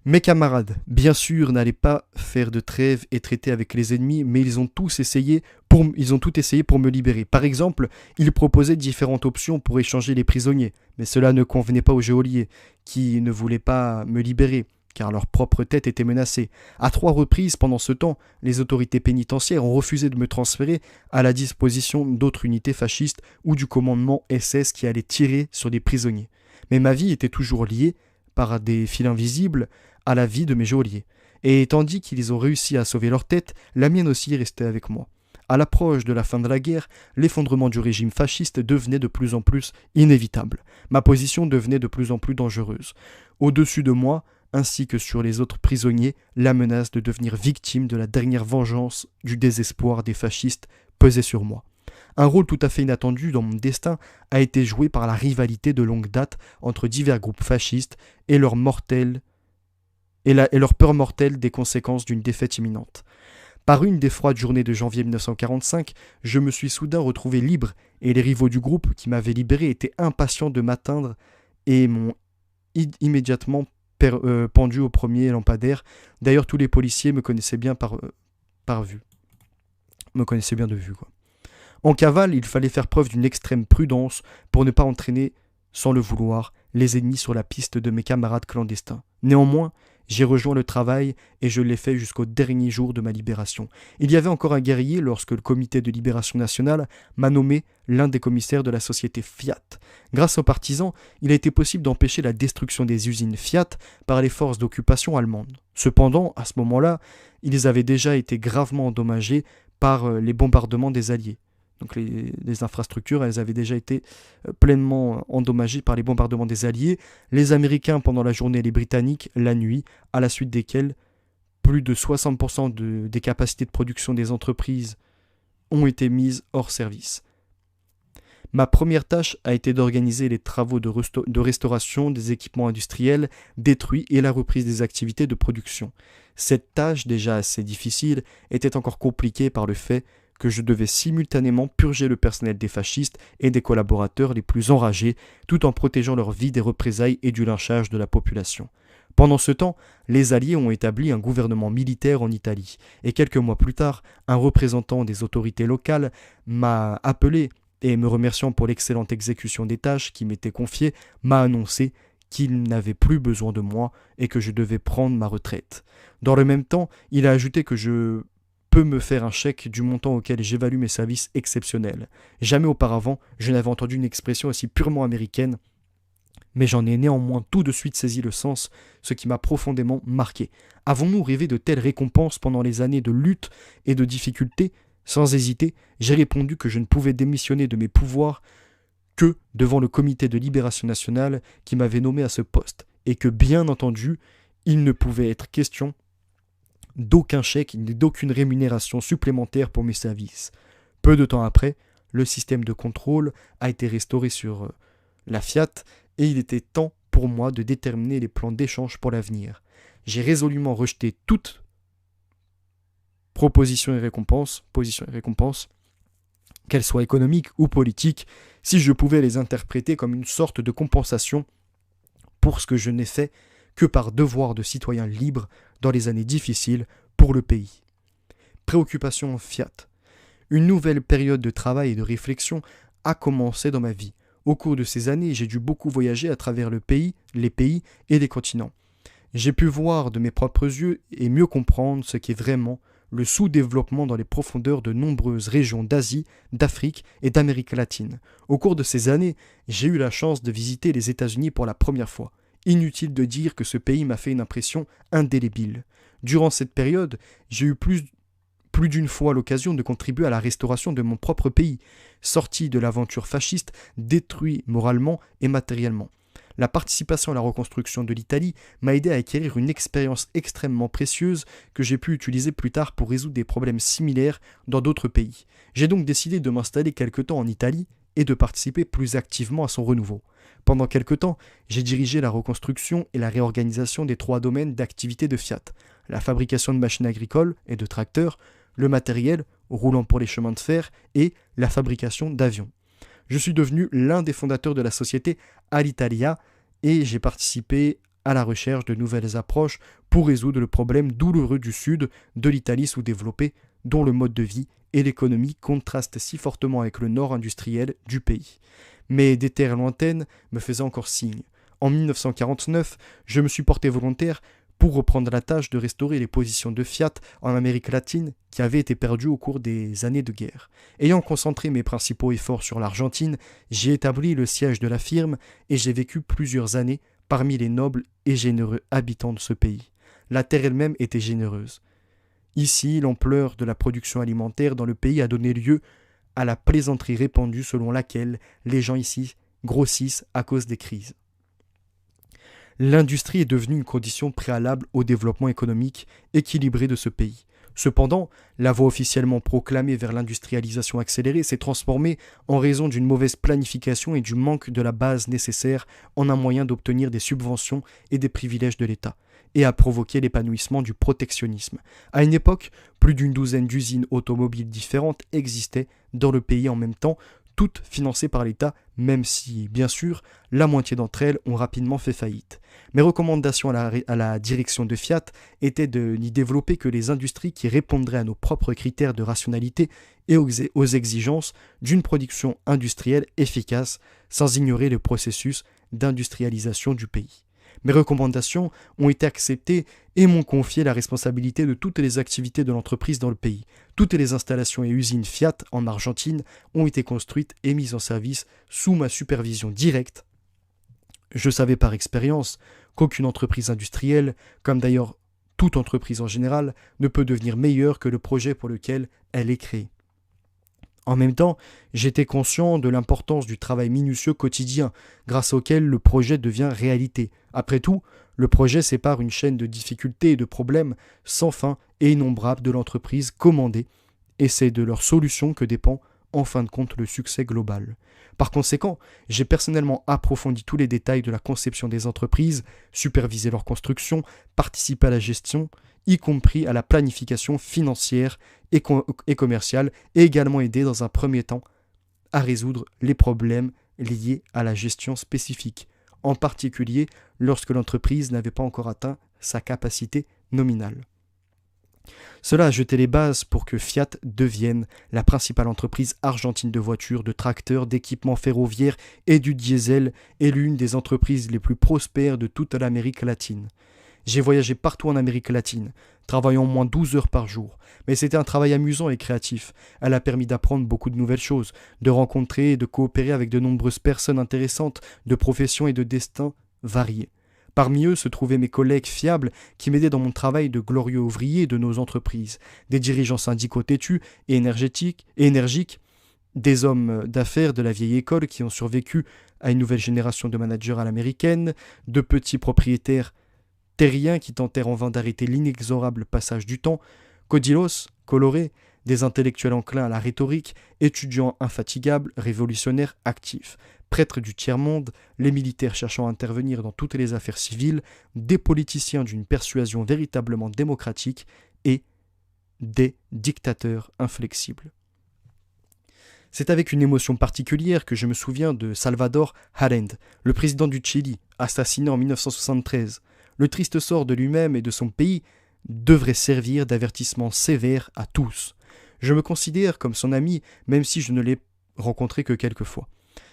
Mes camarades, bien sûr, n'allaient pas faire de trêve et traiter avec les ennemis, mais ils ont tout essayé pour me libérer. Par exemple, ils proposaient différentes options pour échanger les prisonniers, mais cela ne convenait pas aux geôliers, qui ne voulaient pas me libérer, car leur propre tête était menacée. À 3 reprises pendant ce temps, les autorités pénitentiaires ont refusé de me transférer à la disposition d'autres unités fascistes ou du commandement SS qui allaient tirer sur des prisonniers. Mais ma vie était toujours liée, par des fils invisibles, à la vie de mes geôliers. Et tandis qu'ils ont réussi à sauver leur tête, la mienne aussi restait avec moi. À l'approche de la fin de la guerre, l'effondrement du régime fasciste devenait de plus en plus inévitable. Ma position devenait de plus en plus dangereuse. Au-dessus de moi, ainsi que sur les autres prisonniers, la menace de devenir victime de la dernière vengeance du désespoir des fascistes pesait sur moi. Un rôle tout à fait inattendu dans mon destin a été joué par la rivalité de longue date entre divers groupes fascistes et leur peur mortelle des conséquences d'une défaite imminente. Par une des froides journées de janvier 1945, je me suis soudain retrouvé libre et les rivaux du groupe qui m'avaient libéré étaient impatients de m'atteindre et m'ont immédiatement pendu au premier lampadaire. D'ailleurs, tous les policiers me connaissaient bien par vue. Me connaissaient bien de vue, quoi. En cavale, il fallait faire preuve d'une extrême prudence pour ne pas entraîner, sans le vouloir, les ennemis sur la piste de mes camarades clandestins. Néanmoins, j'ai rejoint le travail et je l'ai fait jusqu'au dernier jour de ma libération. Il y avait encore un guerrier lorsque le comité de libération nationale m'a nommé l'un des commissaires de la société Fiat. Grâce aux partisans, il a été possible d'empêcher la destruction des usines Fiat par les forces d'occupation allemandes. Cependant, à ce moment-là, ils avaient déjà été gravement endommagés par les bombardements des Alliés. Donc les infrastructures, elles avaient déjà été pleinement endommagées par les bombardements des Alliés, les Américains pendant la journée et les Britanniques la nuit, à la suite desquels plus de 60% des capacités de production des entreprises ont été mises hors service. Ma première tâche a été d'organiser les travaux de restauration des équipements industriels détruits et la reprise des activités de production. Cette tâche, déjà assez difficile, était encore compliquée par le fait que je devais simultanément purger le personnel des fascistes et des collaborateurs les plus enragés, tout en protégeant leur vie des représailles et du lynchage de la population. Pendant ce temps, les Alliés ont établi un gouvernement militaire en Italie, et quelques mois plus tard, un représentant des autorités locales m'a appelé et, me remerciant pour l'excellente exécution des tâches qui m'étaient confiées, m'a annoncé qu'il n'avait plus besoin de moi et que je devais prendre ma retraite. Dans le même temps, il a ajouté que je peux me faire un chèque du montant auquel j'évalue mes services exceptionnels. Jamais auparavant, je n'avais entendu une expression aussi purement américaine, mais j'en ai néanmoins tout de suite saisi le sens, ce qui m'a profondément marqué. Avons-nous rêvé de telles récompenses pendant les années de lutte et de difficultés? Sans hésiter, j'ai répondu que je ne pouvais démissionner de mes pouvoirs que devant le comité de libération nationale qui m'avait nommé à ce poste, et que bien entendu, il ne pouvait être question d'aucun chèque ni d'aucune rémunération supplémentaire pour mes services. Peu de temps après, le système de contrôle a été restauré sur la Fiat et il était temps pour moi de déterminer les plans d'échange pour l'avenir. J'ai résolument rejeté toute position et récompense, qu'elles soient économiques ou politiques, si je pouvais les interpréter comme une sorte de compensation pour ce que je n'ai fait que par devoir de citoyen libre dans les années difficiles pour le pays. Préoccupation Fiat. Une nouvelle période de travail et de réflexion a commencé dans ma vie. Au cours de ces années, j'ai dû beaucoup voyager à travers le pays, les pays et les continents. J'ai pu voir de mes propres yeux et mieux comprendre ce qu'est vraiment le sous-développement dans les profondeurs de nombreuses régions d'Asie, d'Afrique et d'Amérique latine. Au cours de ces années, j'ai eu la chance de visiter les États-Unis pour la première fois. Inutile de dire que ce pays m'a fait une impression indélébile. Durant cette période, j'ai eu plus d'une fois l'occasion de contribuer à la restauration de mon propre pays, sorti de l'aventure fasciste, détruit moralement et matériellement. La participation à la reconstruction de l'Italie m'a aidé à acquérir une expérience extrêmement précieuse que j'ai pu utiliser plus tard pour résoudre des problèmes similaires dans d'autres pays. J'ai donc décidé de m'installer quelque temps en Italie et de participer plus activement à son renouveau. Pendant quelque temps, j'ai dirigé la reconstruction et la réorganisation des 3 domaines d'activité de Fiat: la fabrication de machines agricoles et de tracteurs, le matériel roulant pour les chemins de fer et la fabrication d'avions. Je suis devenu l'un des fondateurs de la société Alitalia et j'ai participé à la recherche de nouvelles approches pour résoudre le problème douloureux du sud de l'Italie sous-développée, dont le mode de vie et l'économie contrastent si fortement avec le nord industriel du pays. Mais des terres lointaines me faisaient encore signe. En 1949, je me suis porté volontaire pour reprendre la tâche de restaurer les positions de Fiat en Amérique latine qui avaient été perdues au cours des années de guerre. Ayant concentré mes principaux efforts sur l'Argentine, j'ai établi le siège de la firme et j'ai vécu plusieurs années parmi les nobles et généreux habitants de ce pays. La terre elle-même était généreuse. Ici, l'ampleur de la production alimentaire dans le pays a donné lieu à la plaisanterie répandue selon laquelle les gens ici grossissent à cause des crises. L'industrie est devenue une condition préalable au développement économique équilibré de ce pays. Cependant, la voie officiellement proclamée vers l'industrialisation accélérée s'est transformée en raison d'une mauvaise planification et du manque de la base nécessaire en un moyen d'obtenir des subventions et des privilèges de l'État, et a provoqué l'épanouissement du protectionnisme. À une époque, plus d'une douzaine d'usines automobiles différentes existaient dans le pays en même temps, toutes financées par l'État, même si, bien sûr, la moitié d'entre elles ont rapidement fait faillite. Mes recommandations à la direction de Fiat étaient de n'y développer que les industries qui répondraient à nos propres critères de rationalité et aux exigences d'une production industrielle efficace, sans ignorer le processus d'industrialisation du pays. Mes recommandations ont été acceptées et m'ont confié la responsabilité de toutes les activités de l'entreprise dans le pays. Toutes les installations et usines Fiat en Argentine ont été construites et mises en service sous ma supervision directe. Je savais par expérience qu'aucune entreprise industrielle, comme d'ailleurs toute entreprise en général, ne peut devenir meilleure que le projet pour lequel elle est créée. En même temps, j'étais conscient de l'importance du travail minutieux quotidien, grâce auquel le projet devient réalité. Après tout, le projet sépare une chaîne de difficultés et de problèmes sans fin et innombrables de l'entreprise commandée, et c'est de leur solution que dépend en fin de compte le succès global. Par conséquent, j'ai personnellement approfondi tous les détails de la conception des entreprises, supervisé leur construction, participé à la gestion, y compris à la planification financière et commerciale, et également aidé dans un premier temps à résoudre les problèmes liés à la gestion spécifique, en particulier lorsque l'entreprise n'avait pas encore atteint sa capacité nominale. Cela a jeté les bases pour que Fiat devienne la principale entreprise argentine de voitures, de tracteurs, d'équipements ferroviaires et du diesel et l'une des entreprises les plus prospères de toute l'Amérique latine. J'ai voyagé partout en Amérique latine, travaillant au moins 12 heures par jour. Mais c'était un travail amusant et créatif. Elle a permis d'apprendre beaucoup de nouvelles choses, de rencontrer et de coopérer avec de nombreuses personnes intéressantes, de professions et de destins variés. Parmi eux se trouvaient mes collègues fiables qui m'aidaient dans mon travail de glorieux ouvrier de nos entreprises, des dirigeants syndicaux têtus et énergiques, des hommes d'affaires de la vieille école qui ont survécu à une nouvelle génération de managers à l'américaine, de petits propriétaires terriens qui tentèrent en vain d'arrêter l'inexorable passage du temps, codilos, colorés, des intellectuels enclins à la rhétorique, étudiants infatigables, révolutionnaires actifs, prêtres du tiers-monde, les militaires cherchant à intervenir dans toutes les affaires civiles, des politiciens d'une persuasion véritablement démocratique et des dictateurs inflexibles. C'est avec une émotion particulière que je me souviens de Salvador Allende, le président du Chili, assassiné en 1973. Le triste sort de lui-même et de son pays devrait servir d'avertissement sévère à tous. Je me considère comme son ami, même si je ne l'ai rencontré que quelques fois.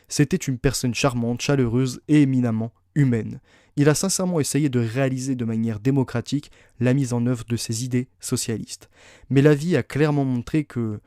C'était une personne charmante, chaleureuse et éminemment humaine. Il a sincèrement essayé de réaliser de manière démocratique la mise en œuvre de ses idées socialistes. Mais la vie a clairement montré que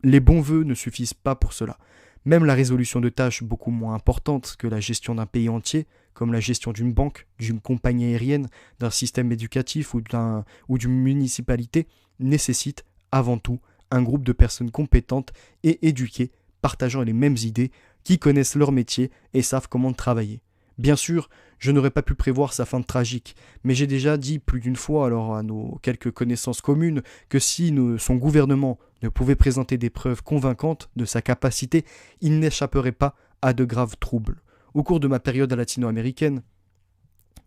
les bons vœux ne suffisent pas pour cela. Même la résolution de tâches beaucoup moins importantes que la gestion d'un pays entier, comme la gestion d'une banque, d'une compagnie aérienne, d'un système éducatif ou d'une municipalité, nécessite avant tout un groupe de personnes compétentes et éduquées, partageant les mêmes idées, qui connaissent leur métier et savent comment travailler. Bien sûr, je n'aurais pas pu prévoir sa fin tragique, mais j'ai déjà dit plus d'une fois alors à nos quelques connaissances communes que si son gouvernement ne pouvait présenter des preuves convaincantes de sa capacité, il n'échapperait pas à de graves troubles. Au cours de ma période latino-américaine,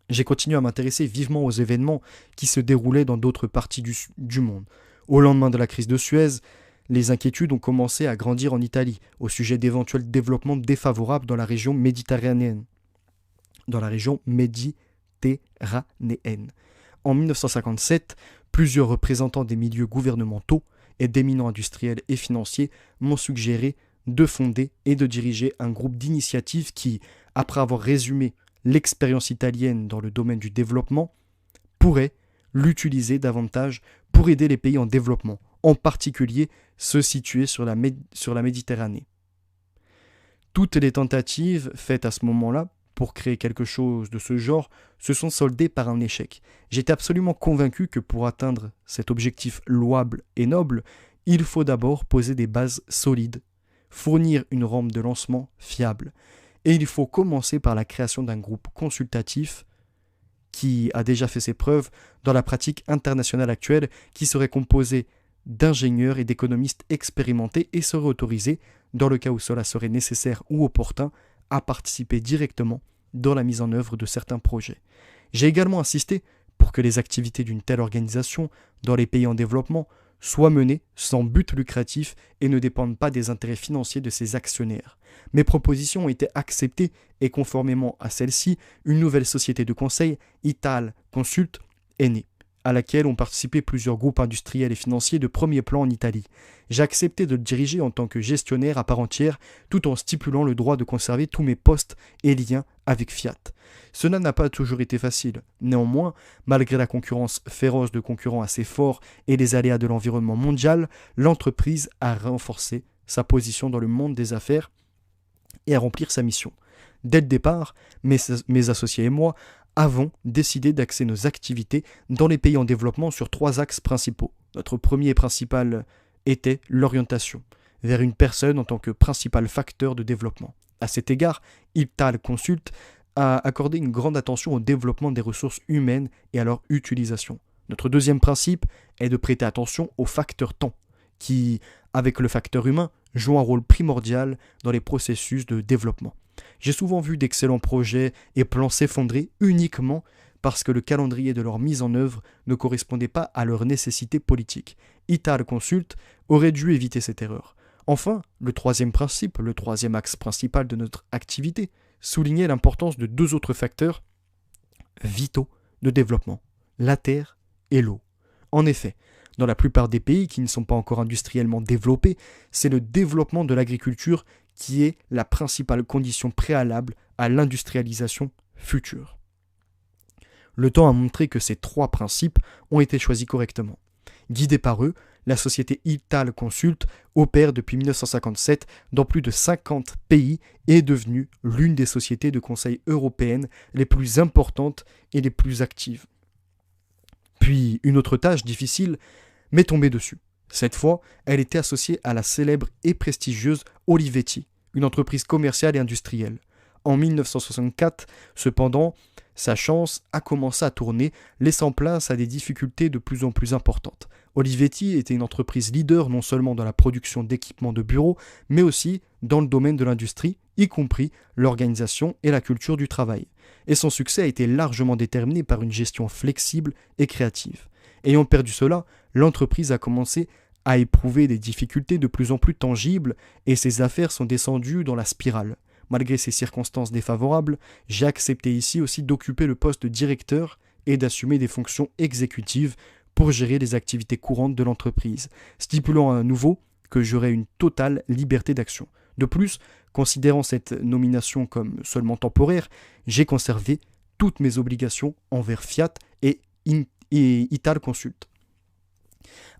j'ai continué à m'intéresser vivement aux événements qui se déroulaient dans d'autres parties du monde. Au lendemain de la crise de Suez, les inquiétudes ont commencé à grandir en Italie au sujet d'éventuels développements défavorables dans la région méditerranéenne. En 1957, plusieurs représentants des milieux gouvernementaux et d'éminents industriels et financiers m'ont suggéré de fonder et de diriger un groupe d'initiatives qui, après avoir résumé l'expérience italienne dans le domaine du développement, pourrait l'utiliser davantage pour aider les pays en développement, en particulier ceux situés sur la Méditerranée. Toutes les tentatives faites à ce moment-là pour créer quelque chose de ce genre se sont soldées par un échec. J'étais absolument convaincu que pour atteindre cet objectif louable et noble, il faut d'abord poser des bases solides, fournir une rampe de lancement fiable, et il faut commencer par la création d'un groupe consultatif qui a déjà fait ses preuves dans la pratique internationale actuelle, qui serait composé d'ingénieurs et d'économistes expérimentés et serait autorisé, dans le cas où cela serait nécessaire ou opportun, à participer directement dans la mise en œuvre de certains projets. J'ai également insisté pour que les activités d'une telle organisation dans les pays en développement soient menées sans but lucratif et ne dépendent pas des intérêts financiers de ses actionnaires. Mes propositions ont été acceptées et conformément à celle-ci, une nouvelle société de conseil, Ital Consult, est née, à laquelle ont participé plusieurs groupes industriels et financiers de premier plan en Italie. J'ai accepté de le diriger en tant que gestionnaire à part entière, tout en stipulant le droit de conserver tous mes postes et liens avec Fiat. Cela n'a pas toujours été facile. Néanmoins, malgré la concurrence féroce de concurrents assez forts et les aléas de l'environnement mondial, l'entreprise a renforcé sa position dans le monde des affaires et à remplir sa mission. Dès le départ, mes associés et moi avons décidé d'axer nos activités dans les pays en développement sur 3 axes principaux. Notre premier et principal était l'orientation vers une personne en tant que principal facteur de développement. À cet égard, Ital Consult a accordé une grande attention au développement des ressources humaines et à leur utilisation. Notre deuxième principe est de prêter attention au facteur temps, qui, avec le facteur humain, joue un rôle primordial dans les processus de développement. J'ai souvent vu d'excellents projets et plans s'effondrer uniquement parce que le calendrier de leur mise en œuvre ne correspondait pas à leurs nécessités politiques. Ital Consult aurait dû éviter cette erreur. Enfin, le troisième principe, le troisième axe principal de notre activité, soulignait l'importance de 2 autres facteurs vitaux de développement, la terre et l'eau. En effet, dans la plupart des pays qui ne sont pas encore industriellement développés, c'est le développement de l'agriculture qui est la principale condition préalable à l'industrialisation future. Le temps a montré que ces trois principes ont été choisis correctement. Guidée par eux, la société Italconsult opère depuis 1957 dans plus de 50 pays et est devenue l'une des sociétés de conseil européennes les plus importantes et les plus actives. Puis une autre tâche difficile m'est tombée dessus. Cette fois, elle était associée à la célèbre et prestigieuse Olivetti, une entreprise commerciale et industrielle. En 1964, cependant, sa chance a commencé à tourner, laissant place à des difficultés de plus en plus importantes. Olivetti était une entreprise leader non seulement dans la production d'équipements de bureaux, mais aussi dans le domaine de l'industrie, y compris l'organisation et la culture du travail. Et son succès a été largement déterminé par une gestion flexible et créative. Ayant perdu cela, l'entreprise a commencé à éprouver des difficultés de plus en plus tangibles et ses affaires sont descendues dans la spirale. Malgré ces circonstances défavorables, j'ai accepté ici aussi d'occuper le poste de directeur et d'assumer des fonctions exécutives pour gérer les activités courantes de l'entreprise, stipulant à nouveau que j'aurai une totale liberté d'action. De plus, considérant cette nomination comme seulement temporaire, j'ai conservé toutes mes obligations envers Fiat et Italconsult.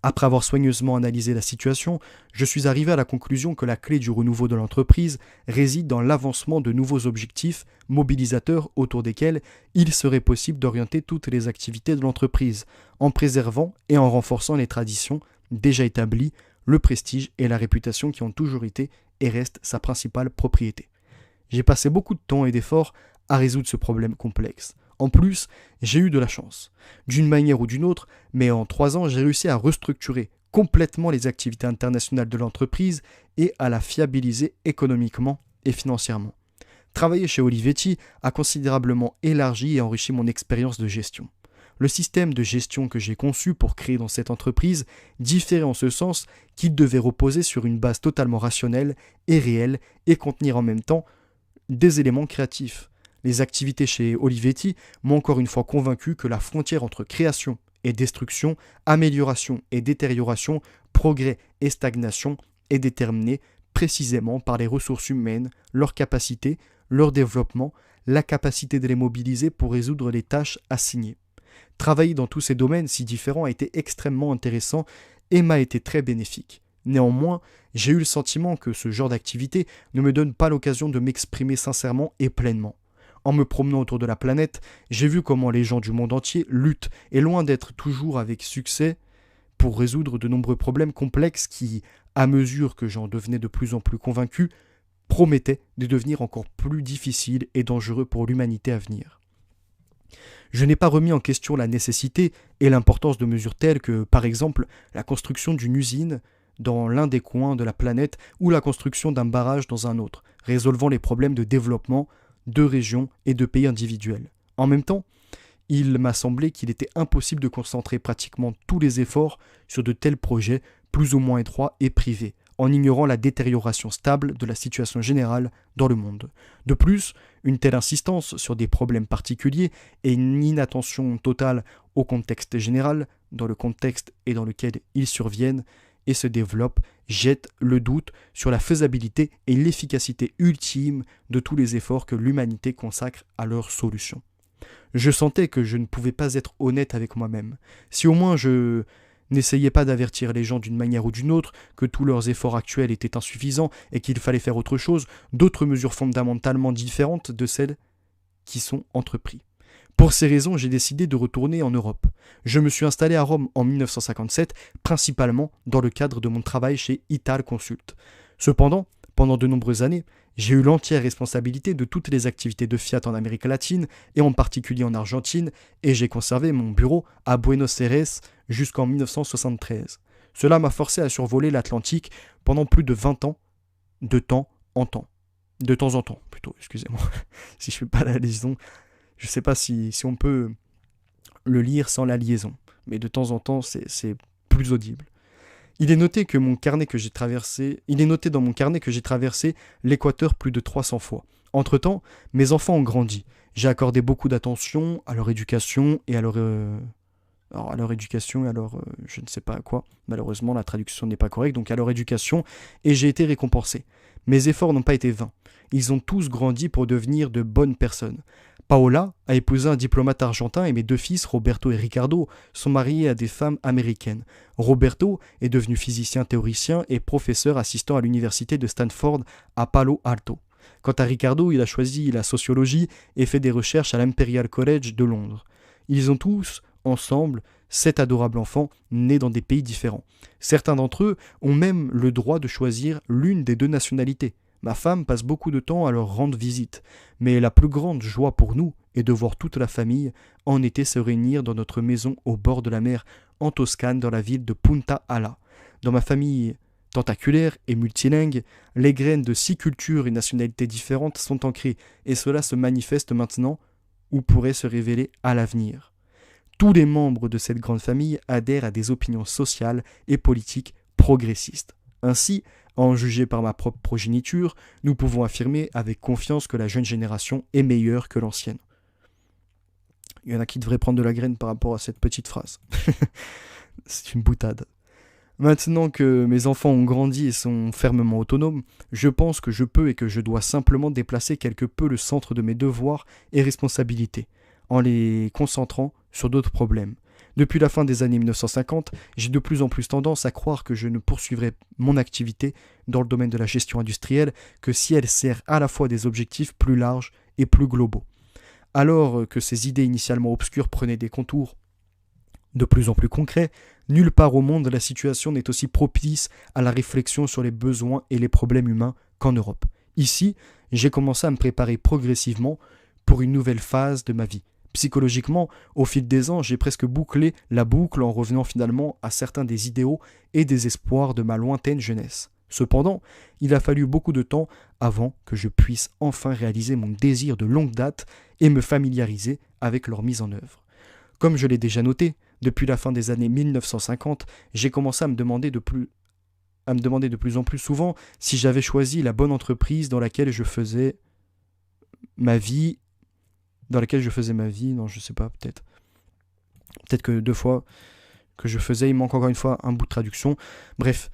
Après avoir soigneusement analysé la situation, je suis arrivé à la conclusion que la clé du renouveau de l'entreprise réside dans l'avancement de nouveaux objectifs mobilisateurs autour desquels il serait possible d'orienter toutes les activités de l'entreprise, en préservant et en renforçant les traditions déjà établies, le prestige et la réputation qui ont toujours été et restent sa principale propriété. J'ai passé beaucoup de temps et d'efforts à résoudre ce problème complexe. En plus, j'ai eu de la chance. D'une manière ou d'une autre, mais en 3 ans, j'ai réussi à restructurer complètement les activités internationales de l'entreprise et à la fiabiliser économiquement et financièrement. Travailler chez Olivetti a considérablement élargi et enrichi mon expérience de gestion. Le système de gestion que j'ai conçu pour créer dans cette entreprise différait en ce sens qu'il devait reposer sur une base totalement rationnelle et réelle et contenir en même temps des éléments créatifs. Les activités chez Olivetti m'ont encore une fois convaincu que la frontière entre création et destruction, amélioration et détérioration, progrès et stagnation est déterminée précisément par les ressources humaines, leur capacité, leur développement, la capacité de les mobiliser pour résoudre les tâches assignées. Travailler dans tous ces domaines si différents a été extrêmement intéressant et m'a été très bénéfique. Néanmoins, j'ai eu le sentiment que ce genre d'activité ne me donne pas l'occasion de m'exprimer sincèrement et pleinement. En me promenant autour de la planète, j'ai vu comment les gens du monde entier luttent, et loin d'être toujours avec succès, pour résoudre de nombreux problèmes complexes qui, à mesure que j'en devenais de plus en plus convaincu, promettaient de devenir encore plus difficiles et dangereux pour l'humanité à venir. Je n'ai pas remis en question la nécessité et l'importance de mesures telles que, par exemple, la construction d'une usine dans l'un des coins de la planète ou la construction d'un barrage dans un autre, résolvant les problèmes de développement de régions et de pays individuels. En même temps, il m'a semblé qu'il était impossible de concentrer pratiquement tous les efforts sur de tels projets plus ou moins étroits et privés, en ignorant la détérioration stable de la situation générale dans le monde. De plus, une telle insistance sur des problèmes particuliers et une inattention totale au contexte général, dans le contexte et dans lequel ils surviennent et se développent, jette le doute sur la faisabilité et l'efficacité ultime de tous les efforts que l'humanité consacre à leur solution. Je sentais que je ne pouvais pas être honnête avec moi-même. Si au moins je n'essayais pas d'avertir les gens d'une manière ou d'une autre que tous leurs efforts actuels étaient insuffisants et qu'il fallait faire autre chose, d'autres mesures fondamentalement différentes de celles qui sont entreprises. Pour ces raisons, j'ai décidé de retourner en Europe. Je me suis installé à Rome en 1957, principalement dans le cadre de mon travail chez Italconsult. Cependant, pendant de nombreuses années, j'ai eu l'entière responsabilité de toutes les activités de Fiat en Amérique latine et en particulier en Argentine, et j'ai conservé mon bureau à Buenos Aires jusqu'en 1973. Cela m'a forcé à survoler l'Atlantique pendant plus de 20 ans, de temps en temps. De temps en temps, plutôt, excusez-moi, si je ne fais pas la liaison. Je ne sais pas si on peut le lire sans la liaison, mais de temps en temps, c'est plus audible. Il est noté dans mon carnet que j'ai traversé l'équateur plus de 300 fois. Entre-temps, mes enfants ont grandi. J'ai accordé beaucoup d'attention à leur éducation et à leur alors à leur éducation et à leur je ne sais pas à quoi. Malheureusement, la traduction n'est pas correcte, donc à leur éducation, et j'ai été récompensé. Mes efforts n'ont pas été vains. Ils ont tous grandi pour devenir de bonnes personnes. Paola a épousé un diplomate argentin et mes deux fils, Roberto et Ricardo, sont mariés à des femmes américaines. Roberto est devenu physicien théoricien et professeur assistant à l'université de Stanford à Palo Alto. Quant à Ricardo, il a choisi la sociologie et fait des recherches à l'Imperial College de Londres. Ils ont tous, ensemble, 7 adorables enfants nés dans des pays différents. Certains d'entre eux ont même le droit de choisir l'une des deux nationalités. Ma femme passe beaucoup de temps à leur rendre visite, mais la plus grande joie pour nous est de voir toute la famille en été se réunir dans notre maison au bord de la mer en Toscane dans la ville de Punta Ala. Dans ma famille tentaculaire et multilingue, les graines de 6 cultures et nationalités différentes sont ancrées et cela se manifeste maintenant ou pourrait se révéler à l'avenir. Tous les membres de cette grande famille adhèrent à des opinions sociales et politiques progressistes. Ainsi, à en juger par ma propre progéniture, nous pouvons affirmer avec confiance que la jeune génération est meilleure que l'ancienne. Il y en a qui devraient prendre de la graine par rapport à cette petite phrase. C'est une boutade. Maintenant que mes enfants ont grandi et sont fermement autonomes, je pense que je peux et que je dois simplement déplacer quelque peu le centre de mes devoirs et responsabilités, en les concentrant sur d'autres problèmes. Depuis la fin des années 1950, j'ai de plus en plus tendance à croire que je ne poursuivrai mon activité dans le domaine de la gestion industrielle que si elle sert à la fois des objectifs plus larges et plus globaux. Alors que ces idées initialement obscures prenaient des contours de plus en plus concrets, nulle part au monde la situation n'est aussi propice à la réflexion sur les besoins et les problèmes humains qu'en Europe. Ici, j'ai commencé à me préparer progressivement pour une nouvelle phase de ma vie. Psychologiquement, au fil des ans, j'ai presque bouclé la boucle en revenant finalement à certains des idéaux et des espoirs de ma lointaine jeunesse. Cependant, il a fallu beaucoup de temps avant que je puisse enfin réaliser mon désir de longue date et me familiariser avec leur mise en œuvre. Comme je l'ai déjà noté, depuis la fin des années 1950, j'ai commencé à me demander de plus en plus souvent si j'avais choisi la bonne entreprise dans laquelle je faisais ma vie. Non, je sais pas, peut-être. Peut-être que 2 fois que je faisais, il manque encore une fois un bout de traduction. Bref,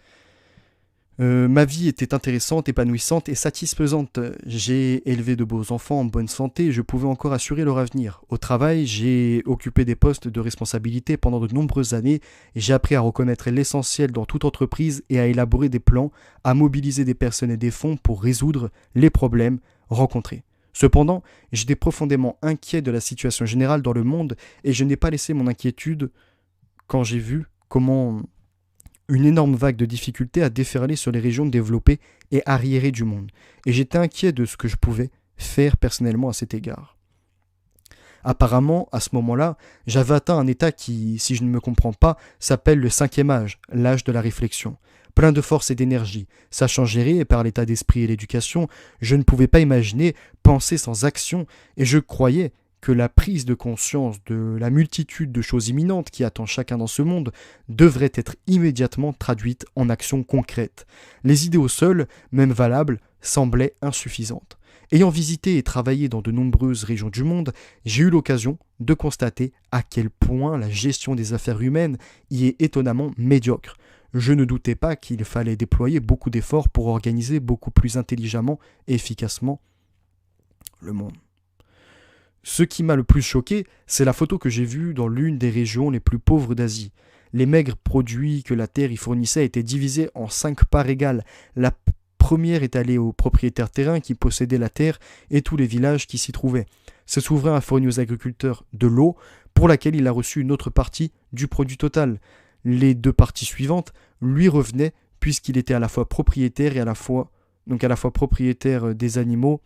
ma vie était intéressante, épanouissante et satisfaisante. J'ai élevé de beaux enfants en bonne santé et je pouvais encore assurer leur avenir. Au travail, j'ai occupé des postes de responsabilité pendant de nombreuses années et j'ai appris à reconnaître l'essentiel dans toute entreprise et à élaborer des plans, à mobiliser des personnes et des fonds pour résoudre les problèmes rencontrés. Cependant, j'étais profondément inquiet de la situation générale dans le monde et je n'ai pas laissé mon inquiétude quand j'ai vu comment une énorme vague de difficultés a déferlé sur les régions développées et arriérées du monde. Et j'étais inquiet de ce que je pouvais faire personnellement à cet égard. Apparemment, à ce moment-là, j'avais atteint un état qui, si je ne me comprends pas, s'appelle le 5e âge, l'âge de la réflexion. Plein de force et d'énergie, sachant gérer par l'état d'esprit et l'éducation, je ne pouvais pas imaginer penser sans action, et je croyais que la prise de conscience de la multitude de choses imminentes qui attend chacun dans ce monde devrait être immédiatement traduite en actions concrètes. Les idéaux seuls, même valables, semblaient insuffisantes. Ayant visité et travaillé dans de nombreuses régions du monde, j'ai eu l'occasion de constater à quel point la gestion des affaires humaines y est étonnamment médiocre. Je ne doutais pas qu'il fallait déployer beaucoup d'efforts pour organiser beaucoup plus intelligemment et efficacement le monde. Ce qui m'a le plus choqué, c'est la photo que j'ai vue dans l'une des régions les plus pauvres d'Asie. Les maigres produits que la terre y fournissait étaient divisés en 5 parts égales. La première est allée aux propriétaires terriens qui possédaient la terre et tous les villages qui s'y trouvaient. Ce souverain a fourni aux agriculteurs de l'eau, pour laquelle il a reçu une autre partie du produit total. Les 2 parties suivantes lui revenaient puisqu'il était à la fois propriétaire et à la fois propriétaire des animaux,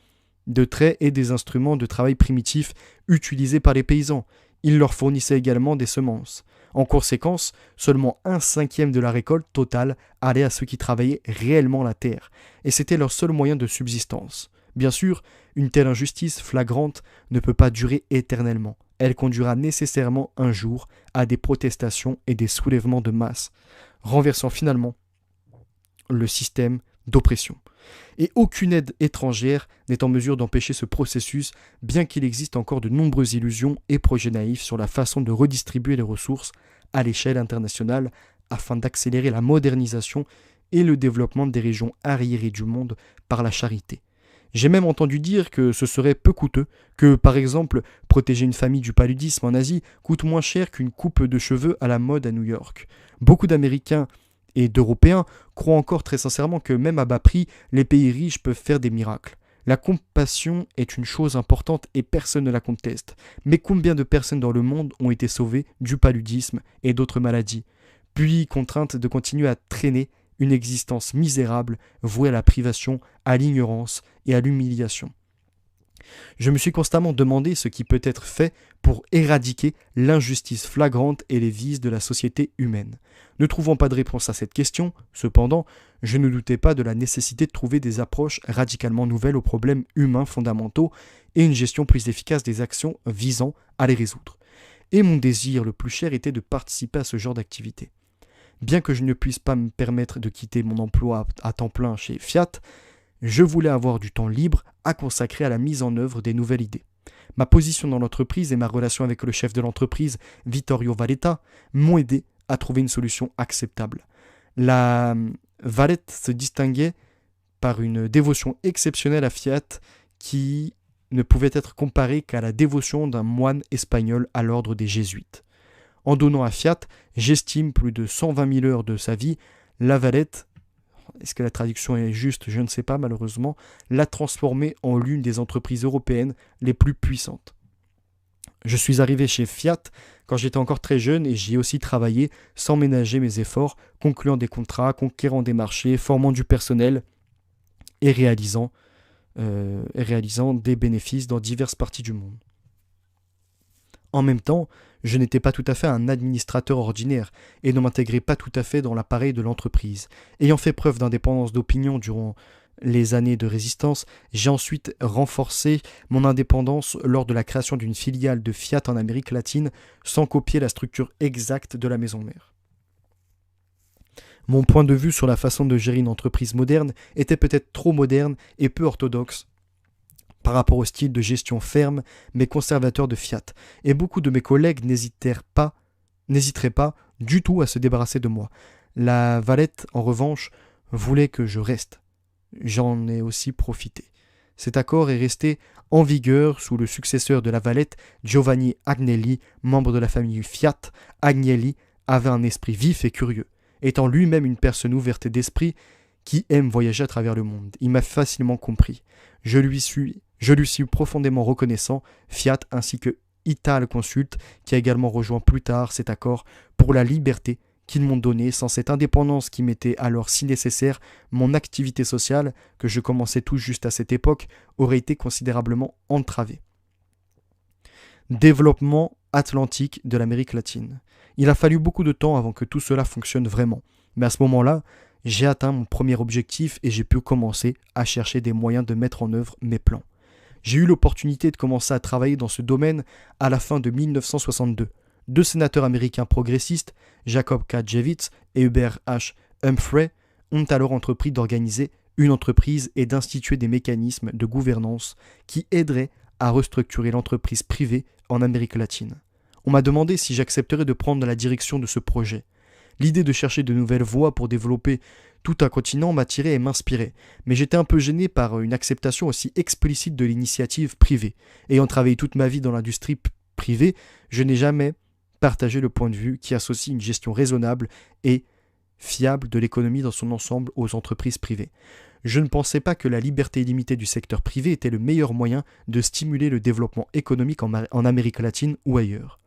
de traits et des instruments de travail primitifs utilisés par les paysans. Il leur fournissait également des semences. En conséquence, seulement 1/5 de la récolte totale allait à ceux qui travaillaient réellement la terre, et c'était leur seul moyen de subsistance. Bien sûr, une telle injustice flagrante ne peut pas durer éternellement. Elle conduira nécessairement un jour à des protestations et des soulèvements de masse, renversant finalement le système d'oppression. Et aucune aide étrangère n'est en mesure d'empêcher ce processus, bien qu'il existe encore de nombreuses illusions et projets naïfs sur la façon de redistribuer les ressources à l'échelle internationale afin d'accélérer la modernisation et le développement des régions arriérées du monde par la charité. J'ai même entendu dire que ce serait peu coûteux, que par exemple protéger une famille du paludisme en Asie coûte moins cher qu'une coupe de cheveux à la mode à New York. Beaucoup d'Américains et d'Européens croient encore très sincèrement que même à bas prix, les pays riches peuvent faire des miracles. La compassion est une chose importante et personne ne la conteste. Mais combien de personnes dans le monde ont été sauvées du paludisme et d'autres maladies, puis contraintes de continuer à traîner une existence misérable vouée à la privation, à l'ignorance et à l'humiliation. Je me suis constamment demandé ce qui peut être fait pour éradiquer l'injustice flagrante et les vices de la société humaine. Ne trouvant pas de réponse à cette question, cependant, je ne doutais pas de la nécessité de trouver des approches radicalement nouvelles aux problèmes humains fondamentaux et une gestion plus efficace des actions visant à les résoudre. Et mon désir le plus cher était de participer à ce genre d'activité. Bien que je ne puisse pas me permettre de quitter mon emploi à temps plein chez Fiat, je voulais avoir du temps libre à consacrer à la mise en œuvre des nouvelles idées. Ma position dans l'entreprise et ma relation avec le chef de l'entreprise, Vittorio Valletta, m'ont aidé à trouver une solution acceptable. La Valletta se distinguait par une dévotion exceptionnelle à Fiat qui ne pouvait être comparée qu'à la dévotion d'un moine espagnol à l'ordre des jésuites. En donnant à Fiat, j'estime plus de 120 000 heures de sa vie, la Valletta, est-ce que la traduction est juste? Je ne sais pas malheureusement, l'a transformée en l'une des entreprises européennes les plus puissantes. Je suis arrivé chez Fiat quand j'étais encore très jeune et j'y ai aussi travaillé sans ménager mes efforts, concluant des contrats, conquérant des marchés, formant du personnel et réalisant des bénéfices dans diverses parties du monde. En même temps, je n'étais pas tout à fait un administrateur ordinaire et ne m'intégrais pas tout à fait dans l'appareil de l'entreprise. Ayant fait preuve d'indépendance d'opinion durant les années de résistance, j'ai ensuite renforcé mon indépendance lors de la création d'une filiale de Fiat en Amérique latine sans copier la structure exacte de la maison mère. Mon point de vue sur la façon de gérer une entreprise moderne était peut-être trop moderne et peu orthodoxe par rapport au style de gestion ferme mais conservateur de Fiat, et beaucoup de mes collègues n'hésiteraient pas du tout à se débarrasser de moi. La Valletta, en revanche, voulait que je reste. J'en ai aussi profité. Cet accord est resté en vigueur sous le successeur de la Valletta, Giovanni Agnelli, membre de la famille Fiat. Agnelli avait un esprit vif et curieux, étant lui-même une personne ouverte d'esprit qui aime voyager à travers le monde. Il m'a facilement compris. Je lui suis profondément reconnaissant, Fiat ainsi que Italconsult, qui a également rejoint plus tard cet accord, pour la liberté qu'ils m'ont donnée. Sans cette indépendance qui m'était alors si nécessaire, mon activité sociale, que je commençais tout juste à cette époque, aurait été considérablement entravée. Développement atlantique de l'Amérique latine. Il a fallu beaucoup de temps avant que tout cela fonctionne vraiment, mais à ce moment-là, j'ai atteint mon premier objectif et j'ai pu commencer à chercher des moyens de mettre en œuvre mes plans. J'ai eu l'opportunité de commencer à travailler dans ce domaine à la fin de 1962. Deux sénateurs américains progressistes, Jacob K. Javits et Hubert H. Humphrey, ont alors entrepris d'organiser une entreprise et d'instituer des mécanismes de gouvernance qui aideraient à restructurer l'entreprise privée en Amérique latine. On m'a demandé si j'accepterais de prendre la direction de ce projet. L'idée de chercher de nouvelles voies pour développer tout un continent m'attirait et m'inspirait, mais j'étais un peu gêné par une acceptation aussi explicite de l'initiative privée. Ayant travaillé toute ma vie dans l'industrie privée, je n'ai jamais partagé le point de vue qui associe une gestion raisonnable et fiable de l'économie dans son ensemble aux entreprises privées. Je ne pensais pas que la liberté illimitée du secteur privé était le meilleur moyen de stimuler le développement économique en Amérique latine ou ailleurs.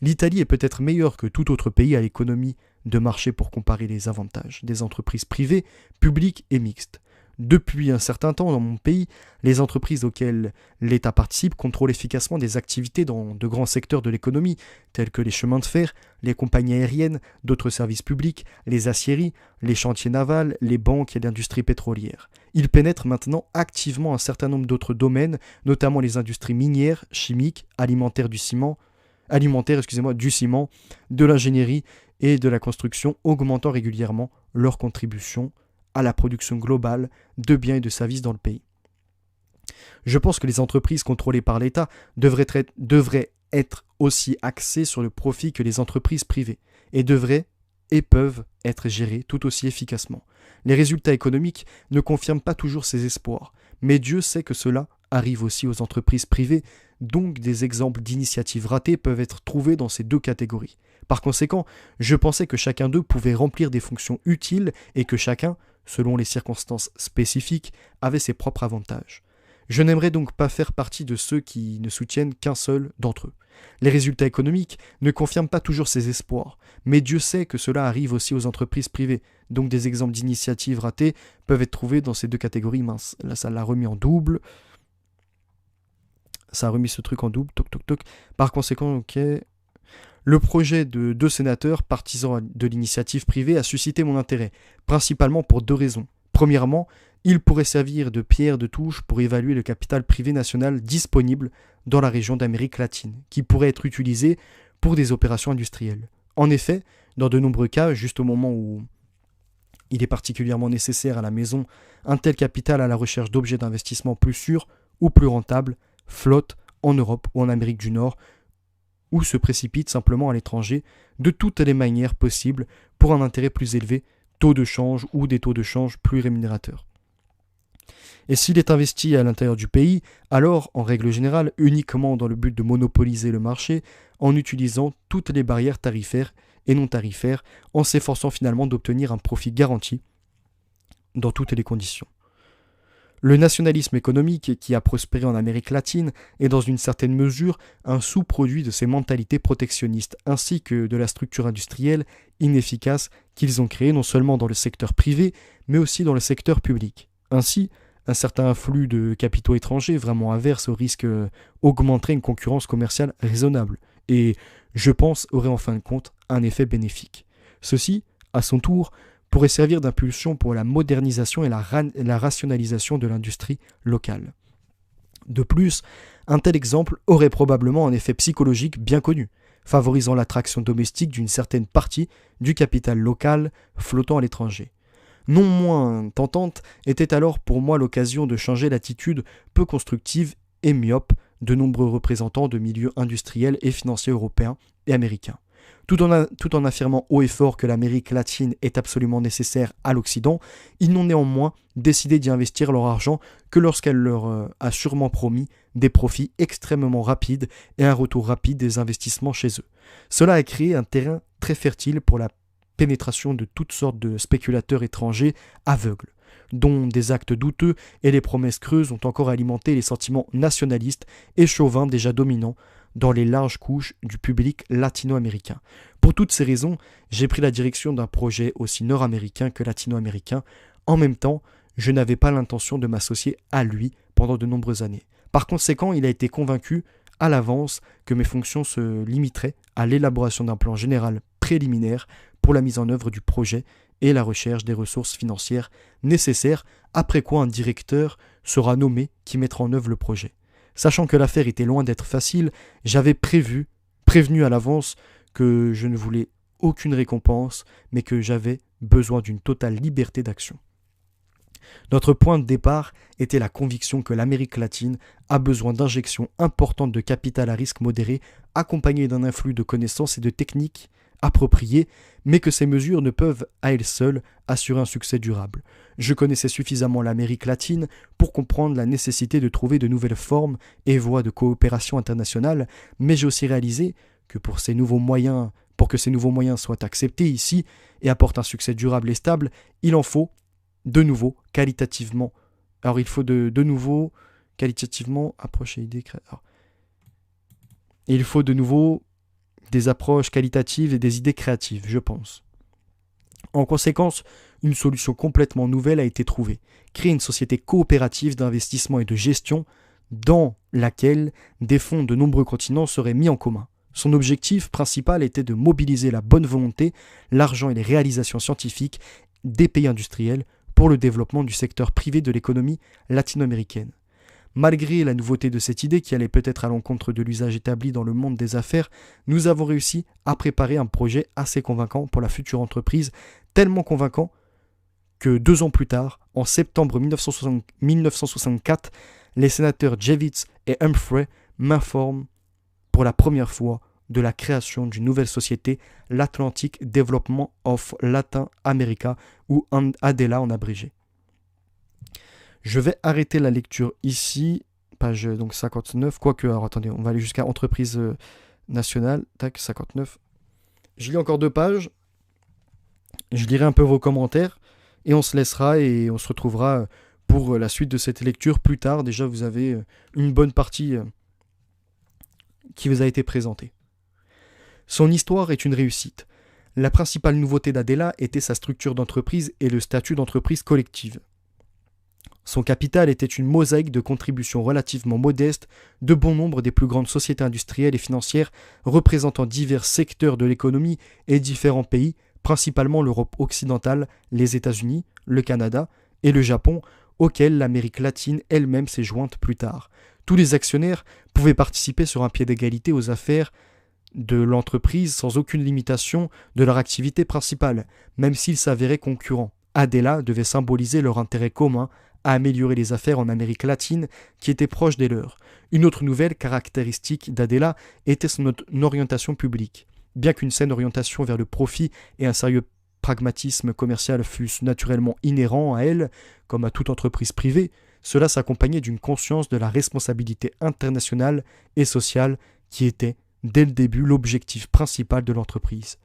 L'Italie est peut-être meilleure que tout autre pays à l'économie de marché pour comparer les avantages des entreprises privées, publiques et mixtes. Depuis un certain temps dans mon pays, les entreprises auxquelles l'État participe contrôlent efficacement des activités dans de grands secteurs de l'économie, tels que les chemins de fer, les compagnies aériennes, d'autres services publics, les aciéries, les chantiers navals, les banques et l'industrie pétrolière. Ils pénètrent maintenant activement un certain nombre d'autres domaines, notamment les industries minières, chimiques, du ciment, de l'ingénierie et de la construction, augmentant régulièrement leur contribution à la production globale de biens et de services dans le pays. Je pense que les entreprises contrôlées par l'État devraient être aussi axées sur le profit que les entreprises privées et devraient et peuvent être gérées tout aussi efficacement. Les résultats économiques ne confirment pas toujours ces espoirs, mais Dieu sait que cela arrive aussi aux entreprises privées, donc des exemples d'initiatives ratées peuvent être trouvés dans ces deux catégories. Par conséquent, je pensais que chacun d'eux pouvait remplir des fonctions utiles et que chacun, selon les circonstances spécifiques, avait ses propres avantages. Je n'aimerais donc pas faire partie de ceux qui ne soutiennent qu'un seul d'entre eux. Les résultats économiques ne confirment pas toujours ces espoirs, mais Dieu sait que cela arrive aussi aux entreprises privées, donc des exemples d'initiatives ratées peuvent être trouvés dans ces deux catégories. Mince, là ça l'a remis en double. Ça a remis ce truc en double, toc toc toc. Par conséquent, ok. Le projet de deux sénateurs partisans de l'initiative privée a suscité mon intérêt, principalement pour deux raisons. Premièrement, il pourrait servir de pierre de touche pour évaluer le capital privé national disponible dans la région d'Amérique latine, qui pourrait être utilisé pour des opérations industrielles. En effet, dans de nombreux cas, juste au moment où il est particulièrement nécessaire à la maison, un tel capital à la recherche d'objets d'investissement plus sûrs ou plus rentables flotte en Europe ou en Amérique du Nord, ou se précipite simplement à l'étranger de toutes les manières possibles pour un intérêt plus élevé, taux de change ou des taux de change plus rémunérateurs. Et s'il est investi à l'intérieur du pays, alors, en règle générale, uniquement dans le but de monopoliser le marché, en utilisant toutes les barrières tarifaires et non tarifaires, en s'efforçant finalement d'obtenir un profit garanti dans toutes les conditions. Le nationalisme économique qui a prospéré en Amérique latine est dans une certaine mesure un sous-produit de ces mentalités protectionnistes ainsi que de la structure industrielle inefficace qu'ils ont créée non seulement dans le secteur privé mais aussi dans le secteur public. Ainsi, un certain afflux de capitaux étrangers vraiment averses au risque augmenterait une concurrence commerciale raisonnable et, je pense, aurait en fin de compte un effet bénéfique. Ceci, à son tour, pourrait servir d'impulsion pour la modernisation et la rationalisation de l'industrie locale. De plus, un tel exemple aurait probablement un effet psychologique bien connu, favorisant l'attraction domestique d'une certaine partie du capital local flottant à l'étranger. Non moins tentante était alors pour moi l'occasion de changer l'attitude peu constructive et myope de nombreux représentants de milieux industriels et financiers européens et américains. Tout en affirmant haut et fort que l'Amérique latine est absolument nécessaire à l'Occident, ils n'ont néanmoins décidé d'y investir leur argent que lorsqu'elle leur a sûrement promis des profits extrêmement rapides et un retour rapide des investissements chez eux. Cela a créé un terrain très fertile pour la pénétration de toutes sortes de spéculateurs étrangers aveugles, dont des actes douteux et les promesses creuses ont encore alimenté les sentiments nationalistes et chauvins déjà dominants dans les larges couches du public latino-américain. Pour toutes ces raisons, j'ai pris la direction d'un projet aussi nord-américain que latino-américain. En même temps, je n'avais pas l'intention de m'associer à lui pendant de nombreuses années. Par conséquent, il a été convaincu à l'avance que mes fonctions se limiteraient à l'élaboration d'un plan général préliminaire pour la mise en œuvre du projet et la recherche des ressources financières nécessaires, après quoi un directeur sera nommé qui mettra en œuvre le projet. Sachant que l'affaire était loin d'être facile, j'avais prévenu à l'avance que je ne voulais aucune récompense, mais que j'avais besoin d'une totale liberté d'action. Notre point de départ était la conviction que l'Amérique latine a besoin d'injections importantes de capital à risque modéré, accompagnées d'un influx de connaissances et de techniques appropriées, mais que ces mesures ne peuvent à elles seules assurer un succès durable. Je connaissais suffisamment l'Amérique latine pour comprendre la nécessité de trouver de nouvelles formes et voies de coopération internationale, mais j'ai aussi réalisé que pour que ces nouveaux moyens soient acceptés ici et apportent un succès durable et stable, il en faut de nouveau qualitativement. Alors il faut de nouveau qualitativement approcher l'idée créative. Il faut de nouveau des approches qualitatives et des idées créatives, je pense. En conséquence, une solution complètement nouvelle a été trouvée. Créer une société coopérative d'investissement et de gestion dans laquelle des fonds de nombreux continents seraient mis en commun. Son objectif principal était de mobiliser la bonne volonté, l'argent et les réalisations scientifiques des pays industriels pour le développement du secteur privé de l'économie latino-américaine. Malgré la nouveauté de cette idée qui allait peut-être à l'encontre de l'usage établi dans le monde des affaires, nous avons réussi à préparer un projet assez convaincant pour la future entreprise, tellement convaincant que 2 ans plus tard, en septembre 1964, les sénateurs Javits et Humphrey m'informent pour la première fois de la création d'une nouvelle société, l'Atlantic Development of Latin America, ou ADELA en abrégé. Je vais arrêter la lecture ici, page donc 59, quoique, alors attendez, on va aller jusqu'à entreprise nationale, tac, 59. Je lis encore 2 pages, je lirai un peu vos commentaires, et on se laissera et on se retrouvera pour la suite de cette lecture plus tard. Déjà, vous avez une bonne partie qui vous a été présentée. Son histoire est une réussite. La principale nouveauté d'ADELA était sa structure d'entreprise et le statut d'entreprise collective. Son capital était une mosaïque de contributions relativement modestes de bon nombre des plus grandes sociétés industrielles et financières représentant divers secteurs de l'économie et différents pays, principalement l'Europe occidentale, les États-Unis, le Canada et le Japon, auxquels l'Amérique latine elle-même s'est jointe plus tard. Tous les actionnaires pouvaient participer sur un pied d'égalité aux affaires de l'entreprise sans aucune limitation de leur activité principale, même s'ils s'avéraient concurrents. ADELA devait symboliser leur intérêt commun à améliorer les affaires en Amérique latine qui étaient proches des leurs. Une autre nouvelle caractéristique d'ADELA était son orientation publique. Bien qu'une saine orientation vers le profit et un sérieux pragmatisme commercial fussent naturellement inhérents à elle, comme à toute entreprise privée, cela s'accompagnait d'une conscience de la responsabilité internationale et sociale qui était, dès le début, l'objectif principal de l'entreprise.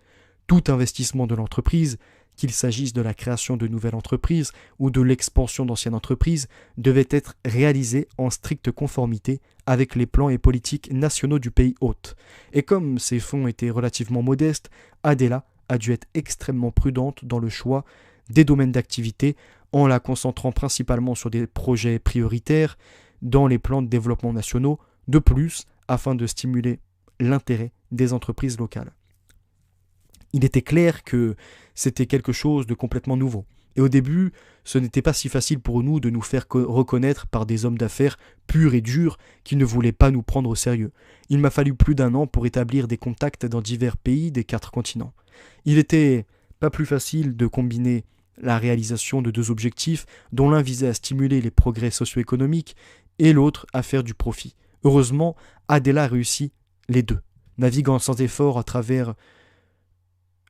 Tout investissement de l'entreprise, qu'il s'agisse de la création de nouvelles entreprises ou de l'expansion d'anciennes entreprises, devait être réalisé en stricte conformité avec les plans et politiques nationaux du pays hôte. Et comme ces fonds étaient relativement modestes, ADELA a dû être extrêmement prudente dans le choix des domaines d'activité en la concentrant principalement sur des projets prioritaires dans les plans de développement nationaux, de plus, afin de stimuler l'intérêt des entreprises locales. Il était clair que c'était quelque chose de complètement nouveau. Et au début, ce n'était pas si facile pour nous de nous faire reconnaître par des hommes d'affaires purs et durs qui ne voulaient pas nous prendre au sérieux. Il m'a fallu plus d'1 an pour établir des contacts dans divers pays des 4 continents. Il n'était pas plus facile de combiner la réalisation de 2 objectifs dont l'un visait à stimuler les progrès socio-économiques et l'autre à faire du profit. Heureusement, ADELA réussit les 2. Naviguant sans effort à travers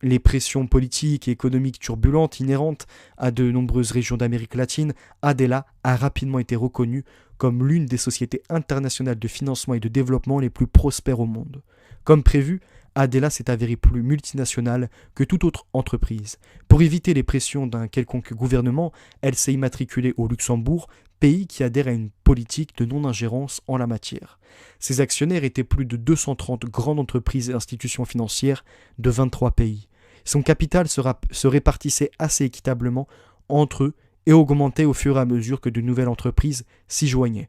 les pressions politiques et économiques turbulentes inhérentes à de nombreuses régions d'Amérique latine, ADELA a rapidement été reconnue comme l'une des sociétés internationales de financement et de développement les plus prospères au monde. Comme prévu, ADELA s'est avérée plus multinationale que toute autre entreprise. Pour éviter les pressions d'un quelconque gouvernement, elle s'est immatriculée au Luxembourg, pays qui adhère à une politique de non-ingérence en la matière. Ses actionnaires étaient plus de 230 grandes entreprises et institutions financières de 23 pays. Son capital se répartissait assez équitablement entre eux et augmentait au fur et à mesure que de nouvelles entreprises s'y joignaient.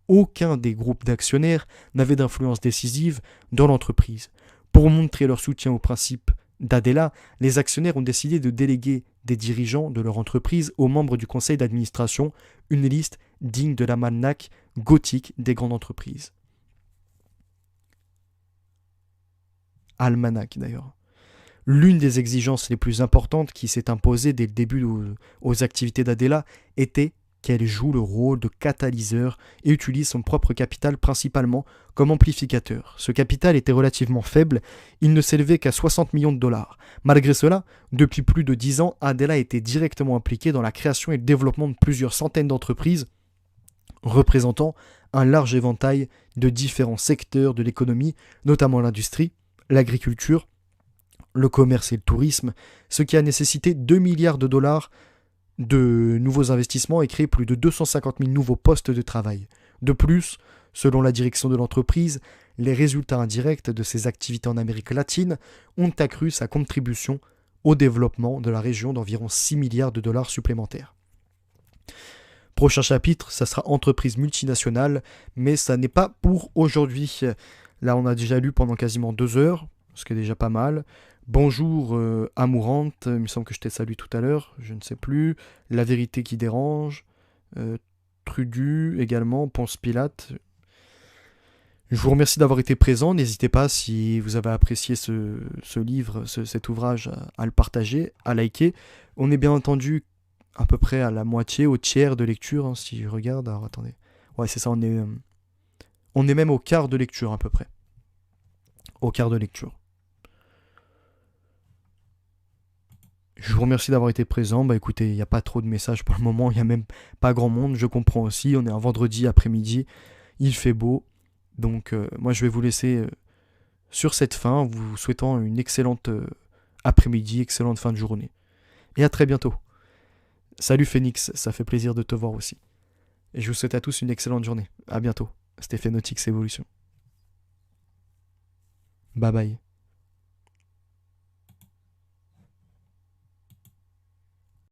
Aucun des groupes d'actionnaires n'avait d'influence décisive dans l'entreprise. Pour montrer leur soutien au principe d'ADELA, les actionnaires ont décidé de déléguer des dirigeants de leur entreprise aux membres du conseil d'administration, une liste digne de l'almanach gothique des grandes entreprises. Almanach d'ailleurs. L'une des exigences les plus importantes qui s'est imposée dès le début aux activités d'ADELA était qu'elle joue le rôle de catalyseur et utilise son propre capital principalement comme amplificateur. Ce capital était relativement faible, il ne s'élevait qu'à 60 millions de dollars. Malgré cela, depuis plus de 10 ans, ADELA était directement impliquée dans la création et le développement de plusieurs centaines d'entreprises représentant un large éventail de différents secteurs de l'économie, notamment l'industrie, l'agriculture, le commerce et le tourisme, ce qui a nécessité 2 milliards de dollars de nouveaux investissements et créé plus de 250 000 nouveaux postes de travail. De plus, selon la direction de l'entreprise, les résultats indirects de ses activités en Amérique latine ont accru sa contribution au développement de la région d'environ 6 milliards de dollars supplémentaires. Prochain chapitre, ça sera entreprise multinationale, mais ça n'est pas pour aujourd'hui. Là, on a déjà lu pendant quasiment 2 heures, ce qui est déjà pas mal. Bonjour Amourante, il me semble que je t'ai salué tout à l'heure, je ne sais plus. La vérité qui dérange. Trudu également, Ponce Pilate. Je vous remercie d'avoir été présent. N'hésitez pas, si vous avez apprécié ce livre, cet ouvrage, à le partager, à liker. On est bien entendu à peu près à la moitié, au tiers de lecture, hein, si je regarde. Alors attendez. Ouais, c'est ça, on est même au quart de lecture à peu près. Au quart de lecture. Je vous remercie d'avoir été présent. Bah écoutez, il n'y a pas trop de messages pour le moment, il n'y a même pas grand monde, je comprends aussi. On est un vendredi après-midi, il fait beau. Donc moi je vais vous laisser sur cette fin, vous souhaitant une excellente après-midi, excellente fin de journée. Et à très bientôt. Salut Phoenix, ça fait plaisir de te voir aussi. Et je vous souhaite à tous une excellente journée. À bientôt. C'était Phénotix Evolution. Bye bye.